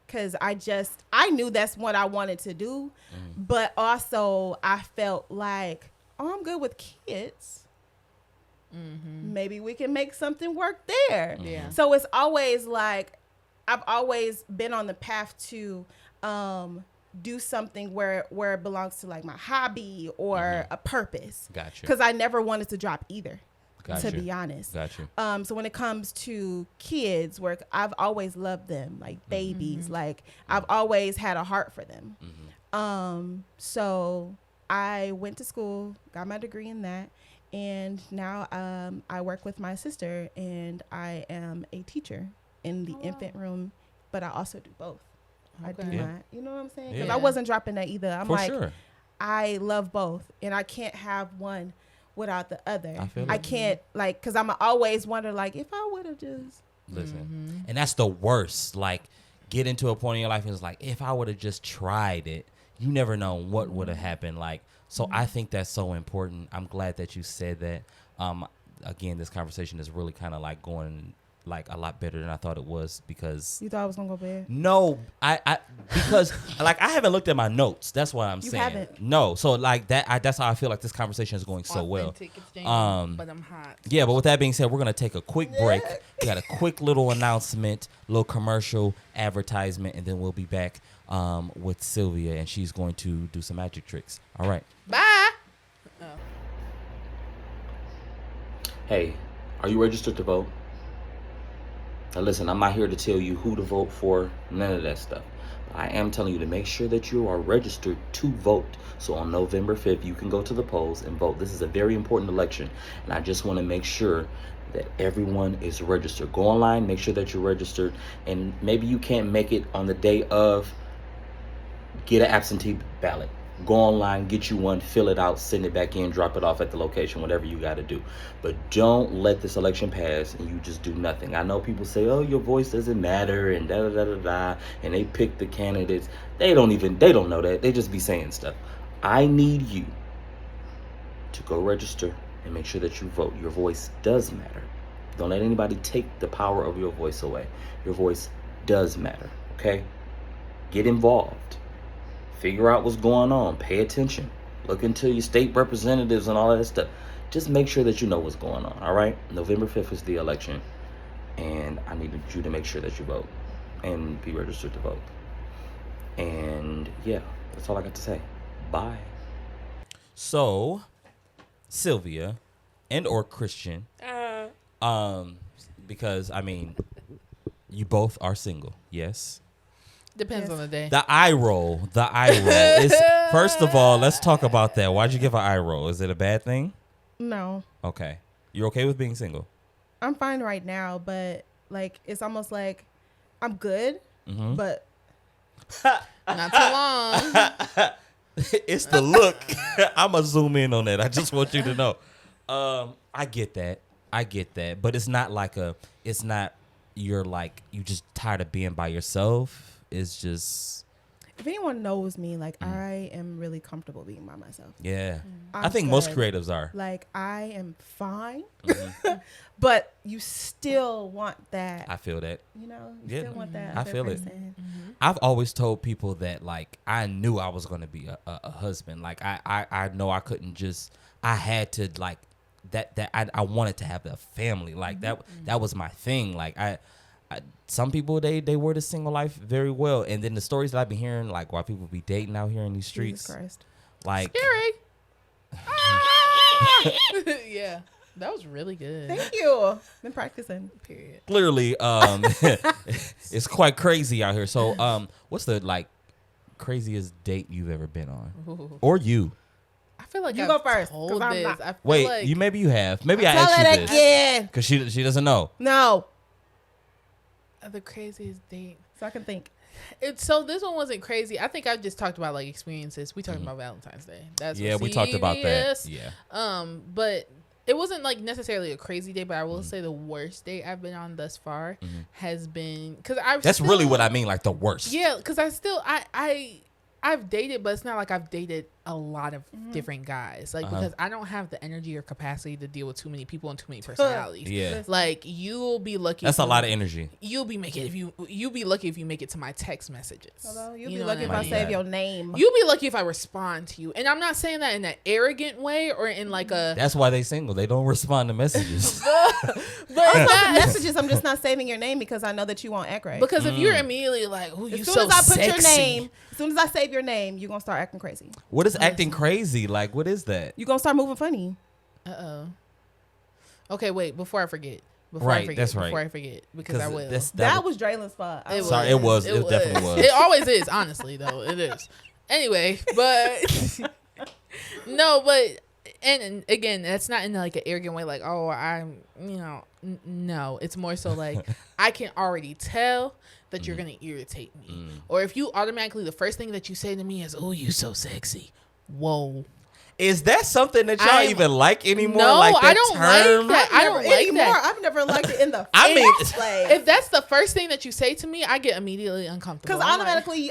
Because I knew that's what I wanted to do. But also I felt like, oh, I'm good with kids. Maybe we can make something work there. Yeah. So it's always like, I've always been on the path to do something where it belongs to like my hobby or a purpose. Gotcha. Because I never wanted to drop either. Gotcha. To be honest. Gotcha. So when it comes to kids work, I've always loved them, like babies. Like I've always had a heart for them. So I went to school, got my degree in that, and now I work with my sister, and I am a teacher in the infant room, but I also do both. I do not, you know what I'm saying? Because I wasn't dropping that either. I'm sure. I love both, and I can't have one without the other. I feel I it. can't, like, because I'm always wonder, like, if I would have just. Listen, and that's the worst. Like, get into a point in your life and it's like, if I would have just tried it, you never know what would have happened. Like, so I think that's so important. I'm glad that you said that. Again, this conversation is really kind of like going like a lot better than I thought it was because You thought I was gonna go bad? no, I because like I haven't looked at my notes. That's what I'm saying. Haven't. No, so like that. That's how I feel like this conversation is going so well. Authentic exchange, but I'm hot. Yeah, but with that being said, we're gonna take a quick break. We got a quick little announcement, little commercial advertisement, and then we'll be back with Sylvia, and she's going to do some magic tricks. All right. Bye. Hey, are you registered to vote? Now listen, I'm not here to tell you who to vote for, none of that stuff. I am telling you to make sure that you are registered to vote. So on November 5th, you can go to the polls and vote. This is a very important election, and I just want to make sure that everyone is registered. Go online, make sure that you're registered, and maybe you can't make it on the day of, get an absentee ballot. Go online, get you one, fill it out, send it back in, drop it off at the location, whatever you got to do. But don't let this election pass and you just do nothing. I know people say, oh, your voice doesn't matter and da-da-da-da-da, and they pick the candidates. They don't know that. They just be saying stuff. I need you to go register and make sure that you vote. Your voice does matter. Don't let anybody take the power of your voice away. Your voice does matter, okay? Get involved. Figure out what's going on. Pay attention. Look into your state representatives and all of that stuff. Just make sure that you know what's going on, all right? November 5th is the election, and I need you to make sure that you vote and be registered to vote. And, yeah, that's all I got to say. Bye. So, Sylvia and or Christian, because, I mean, you both are single, yes? Depends on the day. The eye roll. Is, first of all, let's talk about that. Why'd you give an eye roll? Is it a bad thing? No. Okay. You're okay with being single? I'm fine right now, but like it's almost like I'm good, but Not too long. It's the look. I'm going to zoom in on that. I just want you to know. I get that. But it's not like you're like, you just tired of being by yourself. It's just, if anyone knows me, like I am really comfortable being by myself. yeah. I'm I think most good. creatives are. Like I am fine, but you still want that. I feel that. You know, Yeah. still want that. I other feel it. person. I've always told people that like I knew I was going to be a husband. Like I know I couldn't just, I had to like that I wanted to have a family. Like that was my thing. Like I some people they wear the single life very well, and then the stories that I've been hearing, like while people be dating out here in these streets, Jesus Christ. like Scary. Yeah, that was really good. Thank you. Been practicing. Period. clearly it's quite crazy out here. So what's the like craziest date you've ever been on? Ooh. Or you? I feel like You I've go first, 'cause told I'm this. not. I feel Wait, like maybe you have. Maybe I Tell asked it you this again. because she doesn't know. No. the craziest date. So I can think. So this one wasn't crazy. I think I just talked about like experiences. We talked about Valentine's Day. That's Yeah, what we talked about that. CVS. Yeah. But it wasn't like necessarily a crazy date. But I will say the worst date I've been on thus far has been because I. That's really what I mean, like the worst. Yeah, because I've dated, but it's not like I've dated a lot of different guys. Like because I don't have the energy or capacity to deal with too many people and too many personalities. Yeah. Like you'll be lucky. That's a lot of energy. You'll be lucky if you make it to my text messages. Hello? You'll You be know lucky if what I mean? save your name. You'll be lucky if I respond to you. And I'm not saying that in an arrogant way or in like a That's why they single. They don't respond to messages. but I'm not- messages. I'm just not saving your name because I know that you won't act right. because if you're immediately like, oh, you as soon so as I put sexy. your name, as soon as I save your name, you're gonna start acting crazy. What is acting crazy? Like, what is that? You're gonna start moving funny. Okay, wait, before I forget. Right, that's right. Before I forget, because I will. That was Draylen's fault. It Sorry, it was. It definitely was. It always is, honestly, though. It is. Anyway, but no, but and again, that's not in like an arrogant way, like, oh, I'm, no. It's more so like I can already tell that you're gonna irritate me, or if you automatically the first thing that you say to me is, "Oh, you so sexy." Whoa. Is that something that y'all even like anymore? No, like that I don't term? like that. I don't like that. I've never liked it in the I mean, place. If that's the first thing that you say to me, I get immediately uncomfortable. Because I'm like, automatically,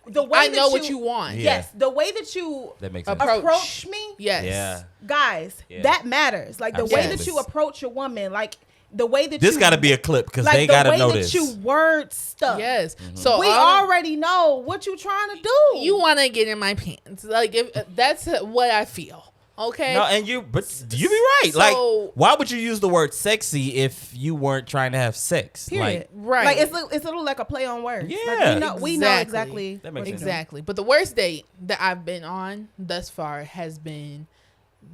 the way I that know what you want. Yeah. Yes, the way that you That makes sense. approach me, Yes. Yeah. guys, Yeah. that matters. Like the way that Absolutely. you approach a woman, like the way that This got to be a clip because like they got to know the way this. that you word stuff. Yes. So We already know what you trying to do. you want to get in my pants. Like, if that's what I feel. Okay. No, and you be right. So- Like, why would you use the word sexy if you weren't trying to have sex? Period. Like, Right. Like it's a little like a play on words. Yeah. Like, we know exactly. That makes what you're sense. Exactly. But the worst date that I've been on thus far has been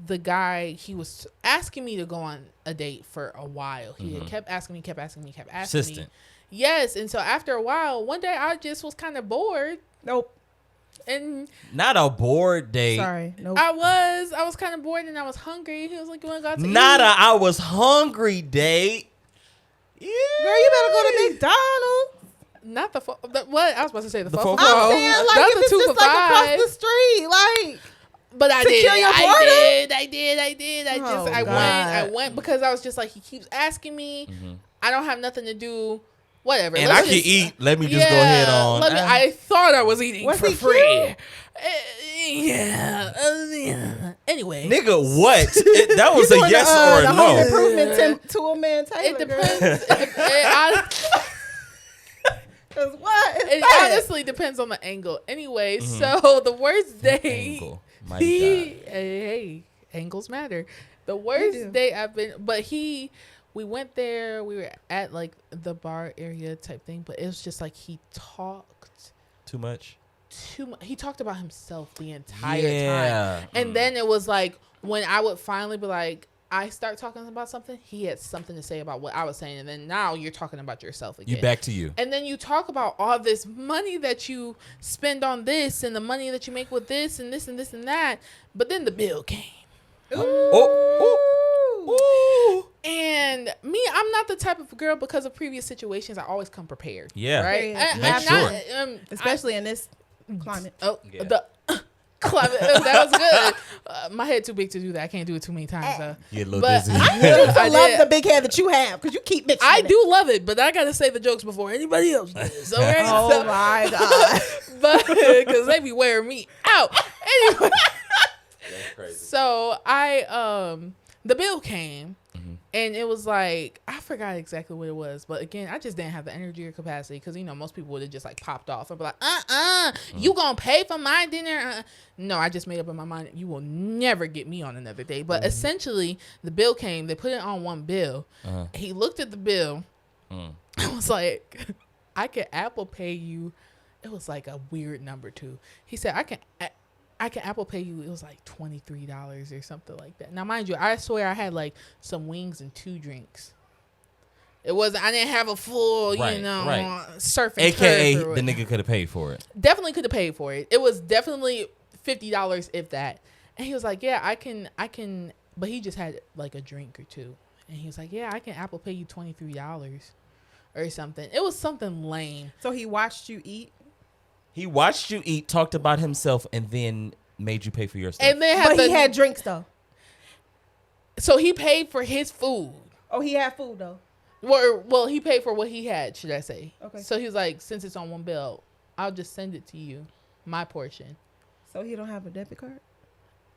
the guy. He was asking me to go on a date for a while. He had kept asking me. Persistent. me. Yes. And so after a while, one day I just was kind of bored. Nope. And not a bored date. Sorry. Nope. I was kind of bored and I was hungry. He was like, "You want to go out to Not eat?" I was hungry date. Yeah. Girl, you better go to McDonald's. Not what I was supposed to say. The The four. four- I'm saying like Not if the it's 2 just for like across $5. the street, like But I To did. kill your I boredom? did. I Oh, I God. went because I was just like, he keeps asking me. I don't have nothing to do. Whatever. And Let's I can just- eat. Let me just go ahead on. I thought I was eating Was for he free. cute? Yeah. Anyway. Nigga, what? That was a doing yes the or a home no. improvement to a man Taylor. It depends. Cause what? It honestly depends on the angle. Anyway, Mm-hmm. so the worst day. Angle. Mighty God. Hey, angles matter. The do. worst day I've been, we went there. We were at like the bar area type thing, but it was just like he talked Too much. too much. He talked about himself the entire Yeah. time, and then it was like when I would finally be like, I start talking about something, he had something to say about what I was saying, and then now you're talking about yourself again. You back to you. And then you talk about all this money that you spend on this and the money that you make with this and this and this and that. But then the bill came. Oh. And me, I'm not the type of girl because of previous situations. I always come prepared. Yeah. Right. Yeah. Make sure. Especially in this climate. Yeah. The climate. That was good. My head too big to do that. I can't do it too many times. You get a little But dizzy. I love did. the big head that you have because you keep mixing. I do love it, but I gotta say the jokes before anybody else does. Okay. Oh So- my god. but because they be wearing me out. Anyway. That's crazy. So the bill came and it was like, I forgot exactly what it was. But again, I just didn't have the energy or capacity because, most people would have just like popped off and be like, you going to pay for my dinner? No, I just made up in my mind, you will never get me on another day. But essentially, the bill came. They put it on one bill. He looked at the bill. I was like, I can Apple Pay you. It was like a weird number too. He said, I can Apple Pay you. It was like $23 or something like that. Now, mind you, I swear I had like some wings and 2 drinks. It wasn't. I didn't have a full, Right. surfing. AKA curve or the nigga could have paid for it. definitely could have paid for it. It was definitely $50 if that. And he was like, "Yeah, I can." But he just had like a drink or 2, and he was like, "Yeah, I can Apple Pay you $23 or something." It was something lame. So he watched you eat. He watched you eat, talked about himself, and then made you pay for your stuff. And then But he had drinks though. so he paid for his food. Oh, he had food though. Well, he paid for what he had, should I say. Okay. So he was like, since it's on one bill, I'll just send it to you, my portion. So he don't have a debit card?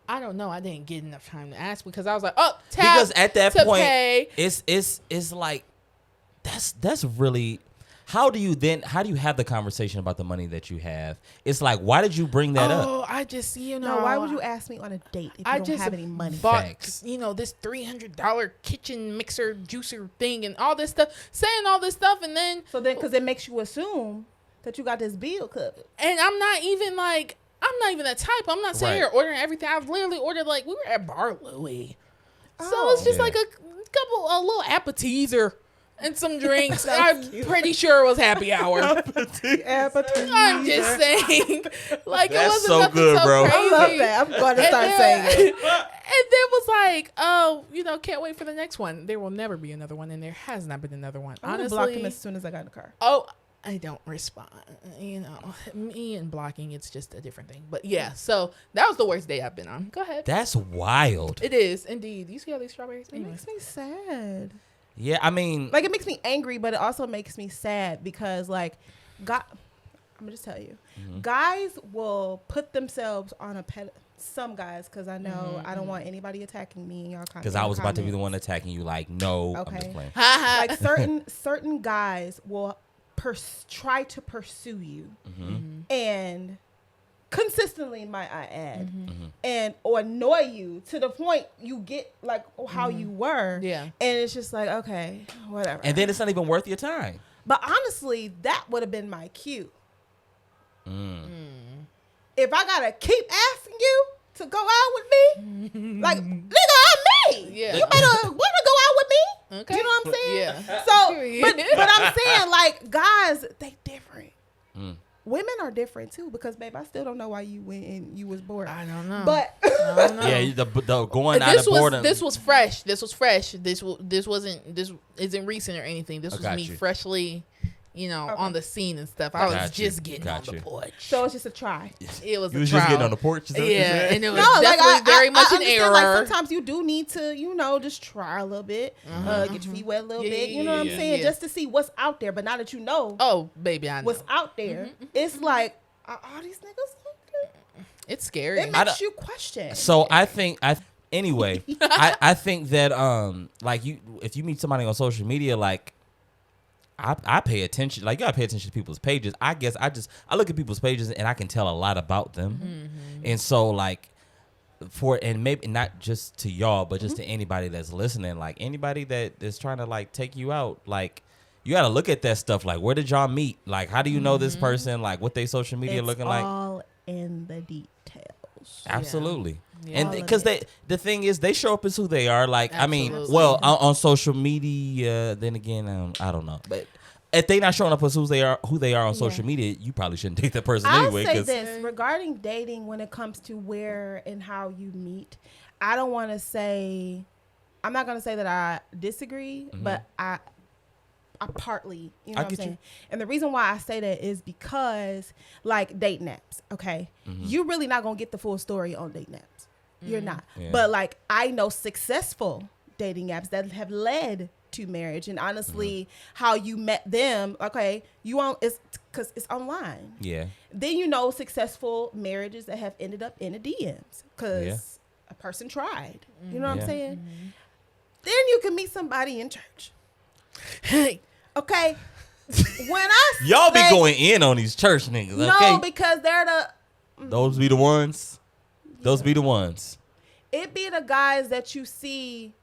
I don't know. I didn't get enough time to ask because I was like, oh, tap Because at that to point, pay. it's like that's really. How do you have the conversation about the money that you have? It's like, why did you bring that up? Oh, I just, No, why would you ask me on a date if you I don't just have any money? bought, Facts. this $300 kitchen mixer juicer thing and all this stuff, saying all this stuff, and then, So then, because it makes you assume that you got this bill covered. and I'm not even that type. I'm not sitting Right. here ordering everything. I've literally ordered, like, we were at Bar Louie. So Oh. it's just Yeah. like a little appetizer and some drinks. That's I'm cute. pretty sure it was happy hour. Appetizer. I'm just saying. Like, That's it wasn't so nothing good, so bro. I crazy. I love that. I'm going to And start then- saying it. And then was like, oh, can't wait for the next one. There will never be another one, and there has not been another one. I'm gonna block him as soon as I got in the car. Oh, I don't respond. Me and blocking, it's just a different thing. But yeah, so that was the worst day I've been on. Go ahead. That's wild. It is indeed. You see all these strawberries? It Anyway. makes me sad. Yeah, I mean, Like, it makes me angry, but it also makes me sad because, like, God, I'm gonna just tell you, guys will put themselves on a some guys, because I know I don't want anybody attacking me in y'all comments. Because I was about to be the one attacking you. Like, no, I'm just Okay. playing. Like certain guys will try to pursue you, and consistently, might I add, and or annoy you to the point you get like how you were. Yeah. And it's just like, okay, whatever. And then it's not even worth your time. But honestly, that would have been my cue. If I gotta keep asking you to go out with me, like, nigga, I'm me. Yeah. You better want to go out with me. Okay. You know what I'm saying? Yeah. So, but I'm saying, like, guys, they different. Women are different too, because babe, I still don't know why you went and you was bored. I don't know. But I don't know. Yeah, the going out This of boredom. was fresh. This isn't recent or anything. This was got me you. freshly, on the scene and stuff. I was Got you. just getting on the porch. so it's just a try. It was You a was trial. just getting on the porch. Is that what you Yeah, said? and it was No, definitely like very much I an understand, error. like sometimes you do need to, just try a little bit, get your feet wet a little Yeah, bit. yeah, You know what I'm yeah, saying? yeah. Just to see what's out there. But now that you know Oh, baby, I know. what's out there, it's like, are all these niggas like that? It's scary. It makes you question. So anyway, I think that like if you meet somebody on social media, like I pay attention. Like, you gotta pay attention to people's pages. I guess I look at people's pages and I can tell a lot about them. And so like and maybe not just to y'all, but just to anybody that's listening, like anybody that is trying to like take you out, like you got to look at that stuff. Like, where did y'all meet? Like, how do you know this person? Like, what they social media It's looking like? all in the details. Absolutely. Yeah. And All of because it. the thing is, they show up as who they are. Like, I mean, Absolutely. well, on social media, then again, I don't know. But if they not showing up as who they are on social media, you probably shouldn't date that person I'll anyway. say 'cause- this regarding dating when it comes to where and how you meet. I don't want to say, I'm not going to say that I disagree, but I partly, you know I what I'm get you. saying? And the reason why I say that is because, like, dating apps, okay? You're really not going to get the full story on dating apps. You're not. Yeah. But, like, I know successful dating apps that have led to marriage. And honestly, how you met them, okay, it's because it's online. Yeah. Then you know successful marriages that have ended up in the DMs because a person tried. You know what Yeah. I'm saying? Then you can meet somebody in church. Okay. When I Y'all be say- going in on these church niggas, No, okay? because they're Those be the ones. Those be the ones. it be the guys that you see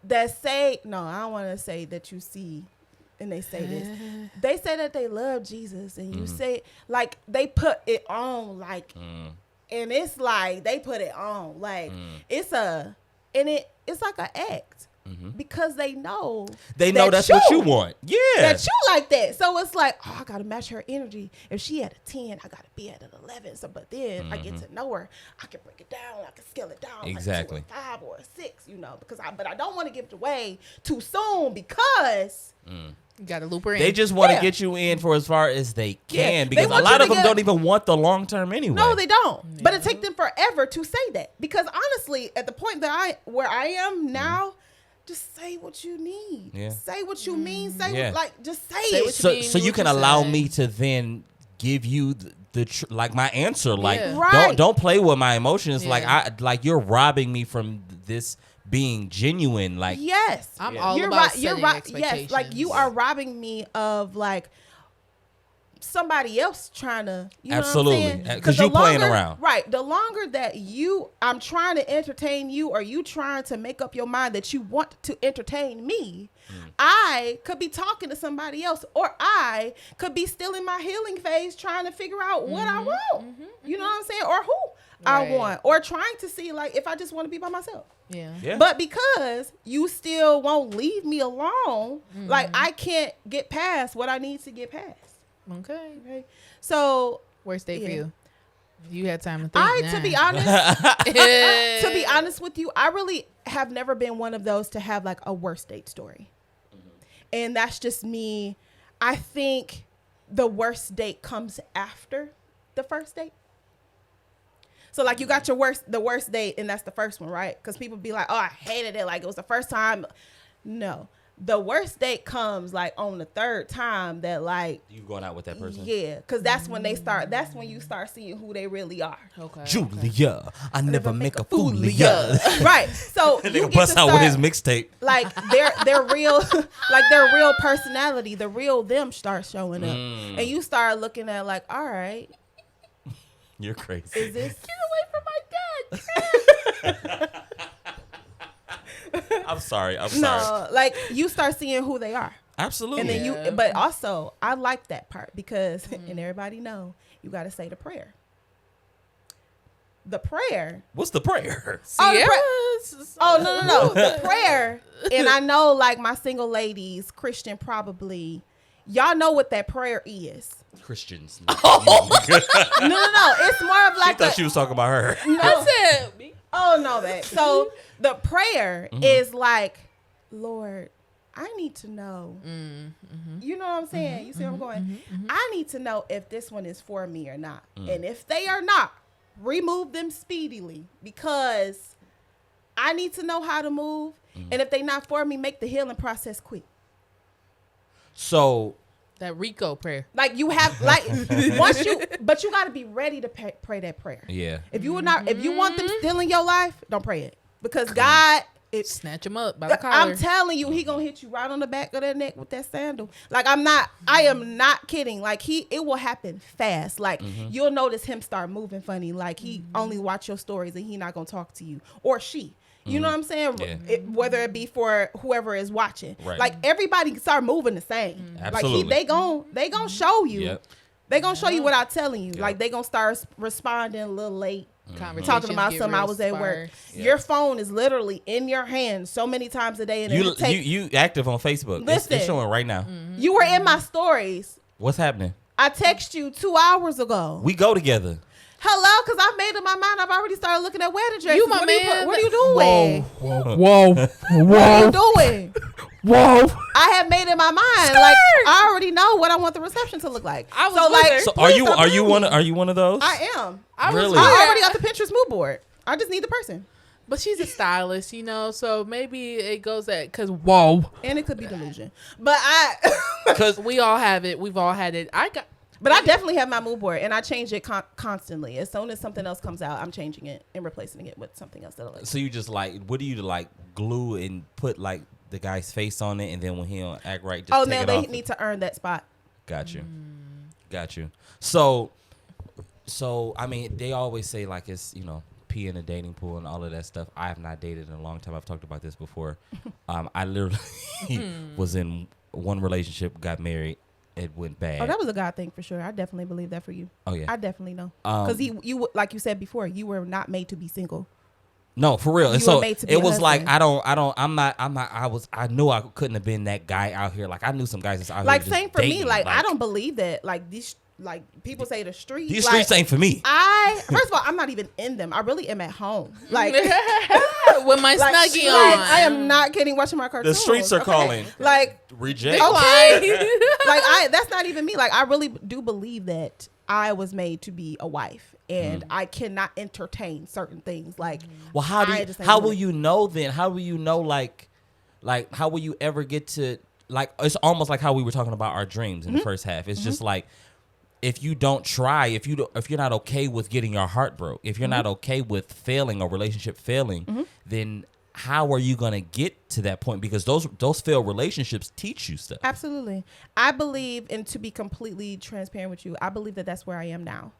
that say, no, I don't want to say that you see and they say this. They say that they love Jesus and you say, like, they put it on, like, and it's like, they put it on, like, it's like an act because they know. They know that's what you want. Yeah. That you like that. So it's like, oh, I got to match her energy. If she at a 10, I got to be at an 11. So, but then I get to know her. I can break it down. I can scale it down. Exactly. Like to a 5 or a 6, but I don't want to give it away too soon because You got to loop her in. They just want to Yeah. get you in for as far as they Yeah. can They because a want you lot to of them get- don't even want the long term anyway. no, they don't. But it takes them forever to say that because honestly, at the point that where I am now, just say what you need. Yeah. Say what you mean. Say Yeah. just say Say it. what So mean, so do you what can you allow say. me to then give you like my answer. Like Yeah. Right. don't play with my emotions. Yeah. Like you're robbing me from this being genuine. Like Yes. I'm all You're about right. setting Yes, expectations. like you are robbing me of like somebody else trying to. You Absolutely. know what I'm saying? 'Cause the you playing longer- around. Right. The longer that I'm trying to entertain you, or you trying to make up your mind that you want to entertain me, I could be talking to somebody else, or I could be still in my healing phase trying to figure out what I want. You know what I'm saying? Or who I Right. want, or trying to see like if I just want to be by myself. Yeah. yeah. But because you still won't leave me alone, like I can't get past what I need to get past. Okay. Okay. So Worst day for Yeah. you. You had time to think. to be now. honest, to be honest with you, I really have never been one of those to have like a worst date story. And that's just me. I think the worst date comes after the first date. So like you got the worst date and that's the first one, right? Because people be like, oh, I hated it. Like it was the first time. No, The worst date comes like on the third time that like You going out with that person? yeah, because that's when they start. That's when you start seeing who they really are. Okay. Julia, I never make a fool of ya. Right. So you Nigga get bust to out with start, his mixtape. like their real like their real personality, the real them starts showing up, and you start looking at like, all right, You're crazy. is this? Get away from my dad. I'm sorry. I'm sorry. No, like you start seeing who they are. Absolutely. And then Yeah. you, but also I like that part because, and everybody know, you got to say the prayer. The prayer. What's the prayer? Sierra's. Oh no. The prayer. And I know, like my single ladies, Christian probably, y'all know what that prayer is. Christians. No. It's more of She like thought she was talking about her. no. I said me. Oh no, babe. So the prayer is like, Lord, I need to know. You know what I'm saying? You see where I'm going? I need to know if this one is for me or not. And if they are not, remove them speedily because I need to know how to move. And if they not for me, make the healing process quick. So That Rico prayer. Like you have, like once you, but you got to be ready to pray that prayer. yeah. If you are not, if you want them still in your life, don't pray it because God. Snatch him up by the collar. I'm telling you, he gonna hit you right on the back of that neck with that sandal. Like I am not kidding. Like it will happen fast. Like you'll notice him start moving funny. Like he only watch your stories and he not gonna talk to you or she. You know what I'm saying? Yeah. Whether it be for whoever is watching. Right. Like everybody start moving the same. Absolutely. Like they gon' show you. Yep. They gonna show you without telling you. Yep. Like they gonna start responding a little late. Conversations Talking about get something I real was at work. sparse. Your phone is literally in your hand so many times a day, and You active on Facebook. It's Listen. showing right now. you were in my stories. What's happening? I text you 2 hours ago. We go together. Hello, because I've made up my mind. I've already started looking at wedding dresses. You my what man. What are you doing? Whoa. What are you doing? Whoa. I have made in my mind. Like I already know what I want the reception to look like. I was so with like, her. So please don't are do you me. one of those? I am. Really? I already got the Pinterest mood board. I just need the person, But she's a stylist, you know, so maybe it goes at because whoa, and it could be delusion. But Because we all have it. We've all had it. But I definitely have my mood board, and I change it constantly. As soon as something else comes out, I'm changing it and replacing it with something else that I like. so you just like, what do you like glue and put like the guy's face on it, and then when he don't act right, just Oh, take now it they off? need to earn that spot. Got you. Got you. So I mean, they always say like it's, pee in a dating pool and all of that stuff. I have not dated in a long time. I've talked about this before. I literally was in one relationship, got married. It went bad. Oh, that was a God thing for sure. I definitely believe that for you. Oh, yeah. I definitely know. Because you like you said before, you were not made to be single. No, for real. And You so were made to be it a was like, husband. I knew I couldn't have been that guy out here. Like I knew some guys that's out Like here just same for me. dating, Like I don't believe that. Like people say the streets. These like, streets ain't for me. First of all, I'm not even in them. I really am at home. Like with my like, snuggie like, on. I am not kidding. Watching my cartoons. The streets are okay? calling. Like Reject. okay. Like that's not even me. Like I really do believe that I was made to be a wife, and I cannot entertain certain things. Like Well, how will you know then? How will you know like how will you ever get to like? It's almost like how we were talking about our dreams in the first half. It's just like if you don't try, if you're not okay with getting your heart broke, if you're not okay with failing or relationship failing, then how are you gonna get to that point? Because those failed relationships teach you stuff. absolutely, I believe, and to be completely transparent with you, I believe that that's where I am now.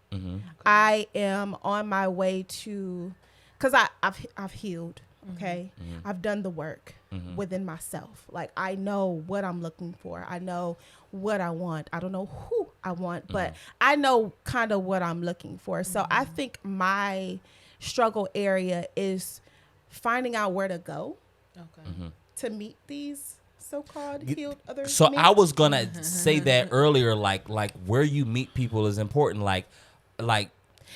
I am on my way to, because I've healed. Okay, I've done the work within myself. Like I know what I'm looking for. I know what I want. I don't know who I want, but I know kind of what I'm looking for. So I think my struggle area is finding out where to go to meet these so-called healed other So men. I was gonna say that earlier, like where you meet people is important. Like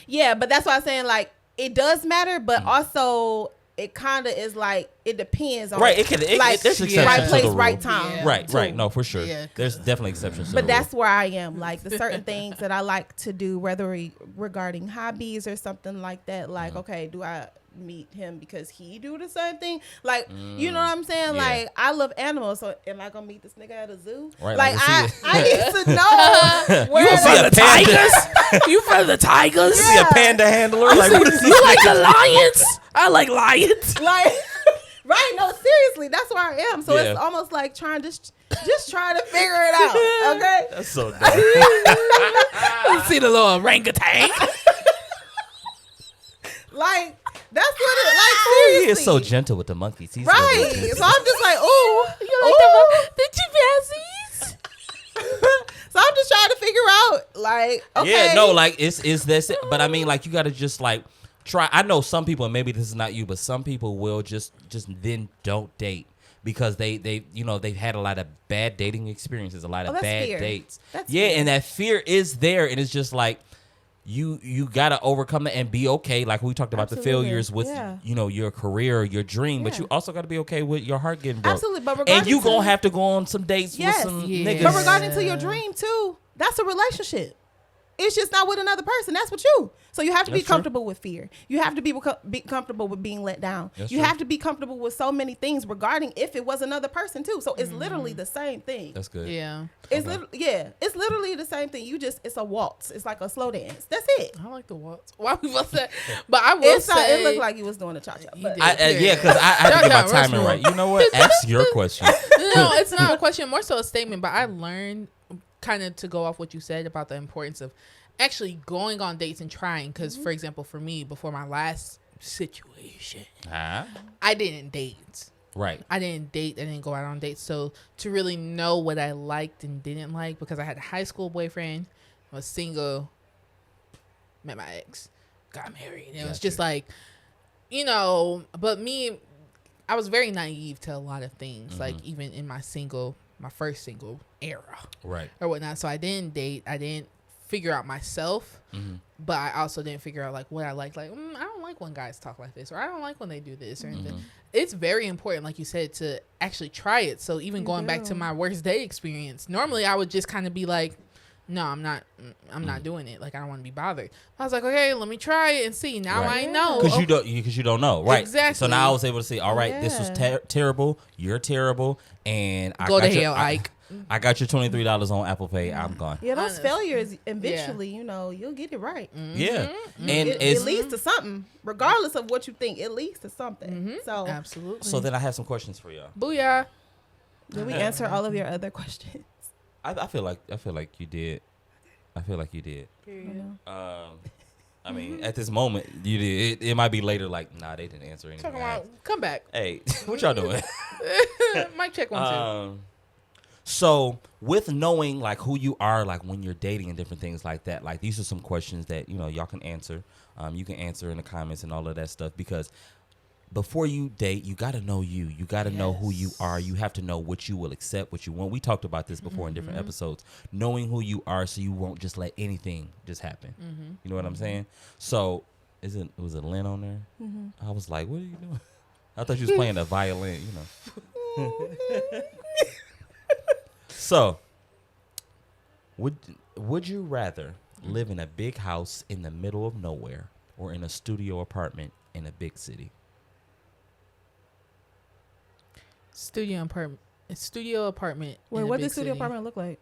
Yeah, but that's why I'm saying like it does matter, but also it kind of is like it depends on right. like There's exceptions right to place, the rule. right time. Yeah. Right. too. No, for sure. Yeah, There's definitely exceptions. To But the that's rule. where I am. Like the certain things that I like to do, whether regarding hobbies or something like that. Like, okay, do I meet him because he do the same thing. Like, you know what I'm saying? Yeah. Like, I love animals, so am I gonna meet this nigga at a zoo? Right, Like, like, I need to know where You see a panda? You for the tigers? You see a panda handler? Like, what is You like the lions? I like lions. like, right? No, seriously, that's where I am. So Yeah. it's almost like just trying to figure it out. Okay. That's so dumb. You see the little orangutan? Like, that's what it like. Seriously, He is so gentle with the monkeys. He's right. So So I'm just like, ooh, You like the chimpanzees? So I'm just trying to figure out, like, okay. Yeah, no, like it's this, but I mean, like you got to just like try. I know some people, and maybe this is not you, but some people will just then don't date because they you know they've had a lot of bad dating experiences, a lot of that's bad fear. dates. That's yeah, fear. and that fear is there, and it's just like you got to overcome it and be okay. Like we talked about the Absolutely. failures with Yeah. you know your career, your dream, but Yeah. you also got to be okay with your heart getting broke. Absolutely, but And regardless you to- gonna have to go on some dates Yes. with some Yeah. niggas. But regarding to your dream too, that's a relationship. It's just not with another person. That's with you. So you have to be That's true. comfortable with fear. You have to be comfortable with being let down. That's You true. have to be comfortable with so many things regarding if it was another person too. So it's literally the same thing. That's good. Yeah. It's it's literally the same thing. It's a waltz. It's like a slow dance. That's it. I like the waltz. Why we both say? But I will say It looked like you was doing a cha cha. did. Yeah, because I had to get my Rushmore. timing right. You know what? Ask your question. No, it's not a question, more so a statement. But I learned kind of to go off what you said about the importance of actually going on dates and trying. Because, for example, for me, before my last situation, Huh? I didn't date. Right. I didn't date. I didn't go out on dates. So to really know what I liked and didn't like, because I had a high school boyfriend, was single, met my ex, got married. And it was Gotcha. just like, you know, but me, I was very naive to a lot of things. Like even in my first single era Right. or whatnot. So I didn't date. I didn't figure out myself, but I also didn't figure out like what I like. Like, I don't like when guys talk like this, or I don't like when they do this or anything. It's very important, like you said, to actually try it. So even going back to my worst date experience, normally I would just kind of be like, no, I'm not doing it. Like, I don't want to be bothered. I was like, okay, let me try it and see. Now Right. I know. Because you don't know, right? Exactly. So now I was able to see. All right, this was terrible. You're terrible, and I Go got to your, hell, Ike. I got your $23 on Apple Pay. I'm gone. Yeah, those Honest. failures eventually, you know, you'll get it right. Yeah, and It it's leads to something, regardless of what you think. It leads to something. So Absolutely. so. Then I have some questions for y'all. Booyah. did we answer all of your other questions? I feel like you did. I feel like you did. I mean, at this moment, you did. It might be later. Like, nah, they didn't answer anything. Talking about, come back. Hey, what y'all doing? Mic check 1 2. So with knowing like who you are, like when you're dating and different things like that, like these are some questions that, you know, y'all can answer. You can answer in the comments and all of that stuff, because before you date, you got to know you. You got to know who you are. You have to know what you will accept, what you want. We talked about this before in different episodes. Knowing who you are so you won't just let anything just happen. You know what I'm saying? So was it Lynn on there? I was like, what are you doing? I thought you was playing the violin, you know. So, would you rather live in a big house in the middle of nowhere or in a studio apartment in a big city? Studio apartment. Wait, in a what big does studio city. apartment look like?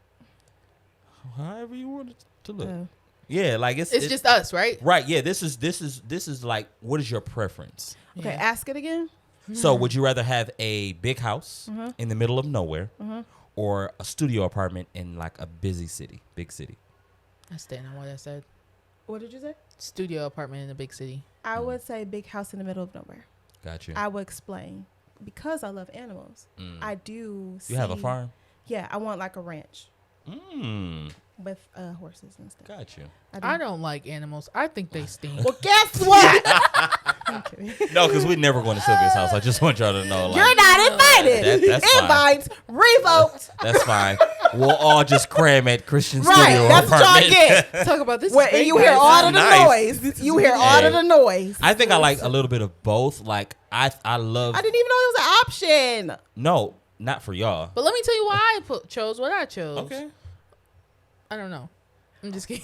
However you want it to look. Oh. Yeah, like It's just us, right? right. Yeah, this is like, what is your preference? Okay, Yeah. ask it again. So, would you rather have a big house in the middle of nowhere or a studio apartment in like a big city? I stand on what I said. What did you say? Studio apartment in a big city. I would say big house in the middle of nowhere. Got you. I will explain. Because I love animals, I do. You have a see- farm? Yeah, I want like a ranch with horses and stuff. Got you. I don't like animals. I think they stink. Well, guess what? I'm kidding. No, because we're never going to Sylvia's house. I just want y'all to know. Like, You're not invited. that's fine. Invites revoked. That's fine. We'll all just cram at Christian Right, studio that's what y'all apartment. get. Talk about this. Where is great, you hear guys. all of the Nice. noise. You hear all of the noise. I think I like a little bit of both. Like I love. I didn't even know it was an option. No, not for y'all. But let me tell you why I chose what I chose. Okay. I don't know. I'm just kidding.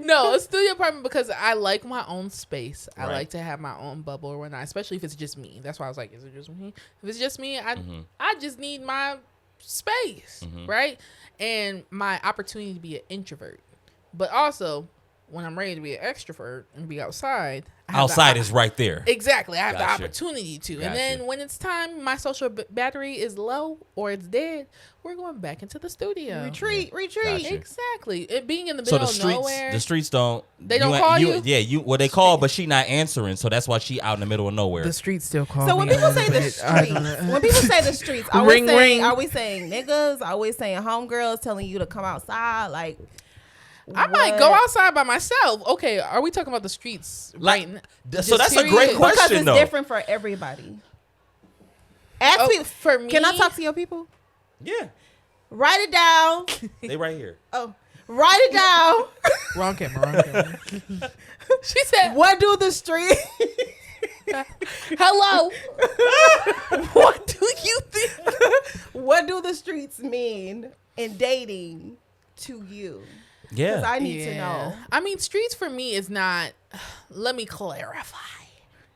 No, a studio apartment because I like my own space. I Right. like to have my own bubble or whatnot, especially if it's just me. That's why I was like, is it just me? If it's just me, I just need my space, right? And my opportunity to be an introvert. But also, when I'm ready to be an extrovert and be outside, I have Outside is right there. Exactly. I have the Gotcha. opportunity to. Gotcha. And then when it's time, my social battery is low or it's dead, we're going back into the studio. Retreat. Gotcha. Exactly. It being in the So middle the of nowhere. streets don't. They don't call you? Yeah, well they call, but she not answering, so that's why she out in the middle of nowhere. The streets still call So me when people a say little the bit. I don't know. streets, when people say the streets, are we Ring, saying ring. are we saying niggas? Are we saying homegirls telling you to come outside? Like I might what? go outside by myself. Okay, are we talking about the streets Like, right so that's a period? great because question it's though. different for everybody. Ask Oh, people. for me, Can I talk to your people? Yeah, Write it down. they right here. Oh, write it down. Wrong camera. She said, What do the street? hello. What do you think? What do the streets mean in dating to you? Yeah, Because I need to know. I mean, streets for me is not, let me clarify.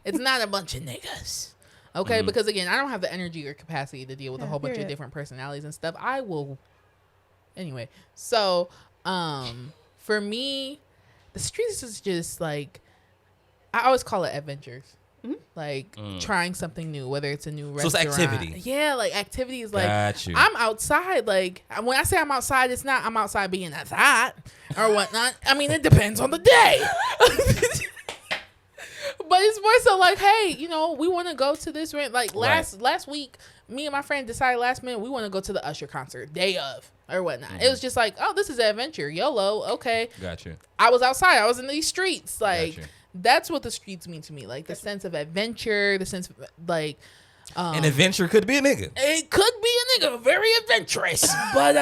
It's not a bunch of niggas. Okay, because again, I don't have the energy or capacity to deal with a whole bunch of period. different personalities and stuff. I will anyway. So, for me, the streets is just like, I always call it adventures. Like trying something new, whether it's a new So it's restaurant. activity. Yeah, like activity is like Got you. I'm outside. Like when I say I'm outside, it's not I'm outside being outside or whatnot. I mean, it depends on the day. But it's more so like, hey, you know, we want to go to this rent. Like last week, me and my friend decided last minute we want to go to the Usher concert day of or whatnot. It was just like, oh, this is an adventure, YOLO. Okay, got you. I was outside. I was in these streets. Like Gotcha. that's what the streets mean to me. Like the sense of adventure, the sense of like. An adventure could be a nigga. It could be a nigga, very adventurous, but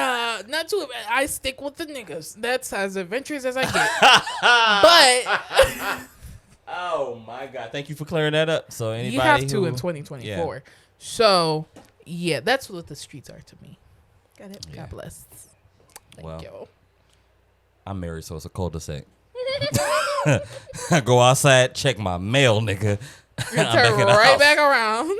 not too. I stick with the niggas. That's as adventurous as I get. But Oh my god! Thank you for clearing that up. So anybody you have to who, in 2024. So yeah, that's what the streets are to me. Got it. Yeah. God bless. Thank Well, you. I'm married, so it's a cul-de-sac. I go outside, check my mail, nigga. You I'm turn back in the right house. back around.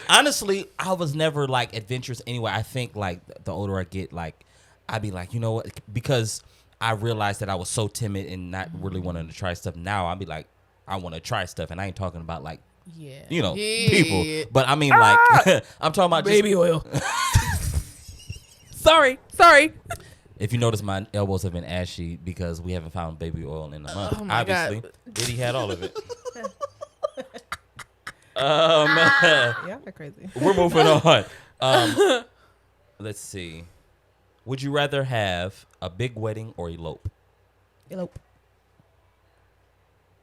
Honestly, I was never like adventurous anyway. I think like the older I get, like I'd be like, you know what? Because I realized that I was so timid and not really wanting to try stuff. Now I'd be like, I want to try stuff, and I ain't talking about like Yeah. you know Yeah. people, but I mean like I'm talking about just, Baby oil. Sorry. if you notice, my elbows have been ashy because we haven't found baby oil in a month. Oh my Obviously, God. Diddy had all of it. Yeah, they're crazy. We're moving on. Let's see. Would you rather have a big wedding or elope? Elope.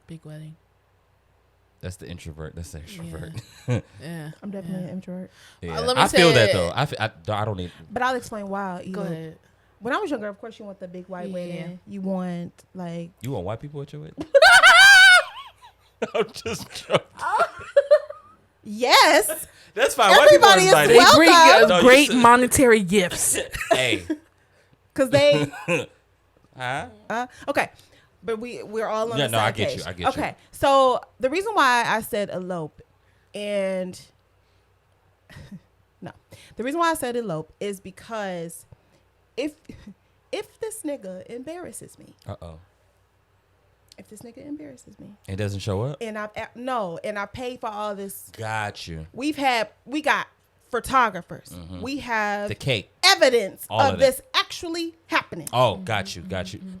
Big wedding. That's the introvert. That's the extrovert. Yeah. I'm definitely an introvert. Yeah. Let me I feel that say- though. I don't need. But I'll explain why. Go ahead. When I was younger, of course, you want the big white Yeah. wedding. You want like You want white people at your wedding? I'm just joking. yes, That's fine. White people are Everybody is invited. They bring Welcome. No, you great said- monetary gifts. Hey. because they Huh? okay. But we're all on Yeah, the no, same I get page. you, I get you. Okay, so the reason why I said elope, and no, the reason why I said elope is because if this nigga embarrasses me, if this nigga embarrasses me, It doesn't show up. and I paid for all this, Got you. we got photographers, we have The cake. evidence All of of this actually happening. Oh, got you.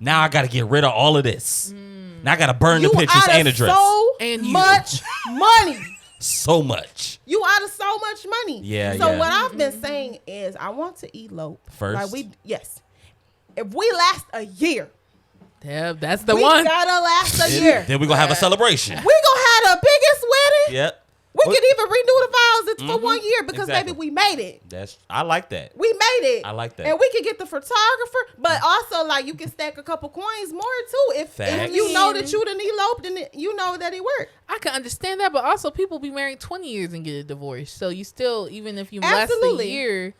Now I got to get rid of all of this. Now I got to burn the You pictures out of and address. so And you. much money. So much. You out of so much money. Yeah, So yeah. what I've been saying is I want to elope First? yes. If we last a year, Yeah, that's the we one. gotta last a year. Then we're going to have a celebration. We gonna have the biggest wedding. Yep. We We can even renew the vows. It's for 1 year because Exactly. baby, we made it. I like that. We made it. I like that. And we can get the photographer, but also like you can stack a couple coins more too if Facts. you know that you done eloped and you know that it worked. I can understand that, but also people be married 20 years and get a divorce. So you still, even if you Absolutely. last a year,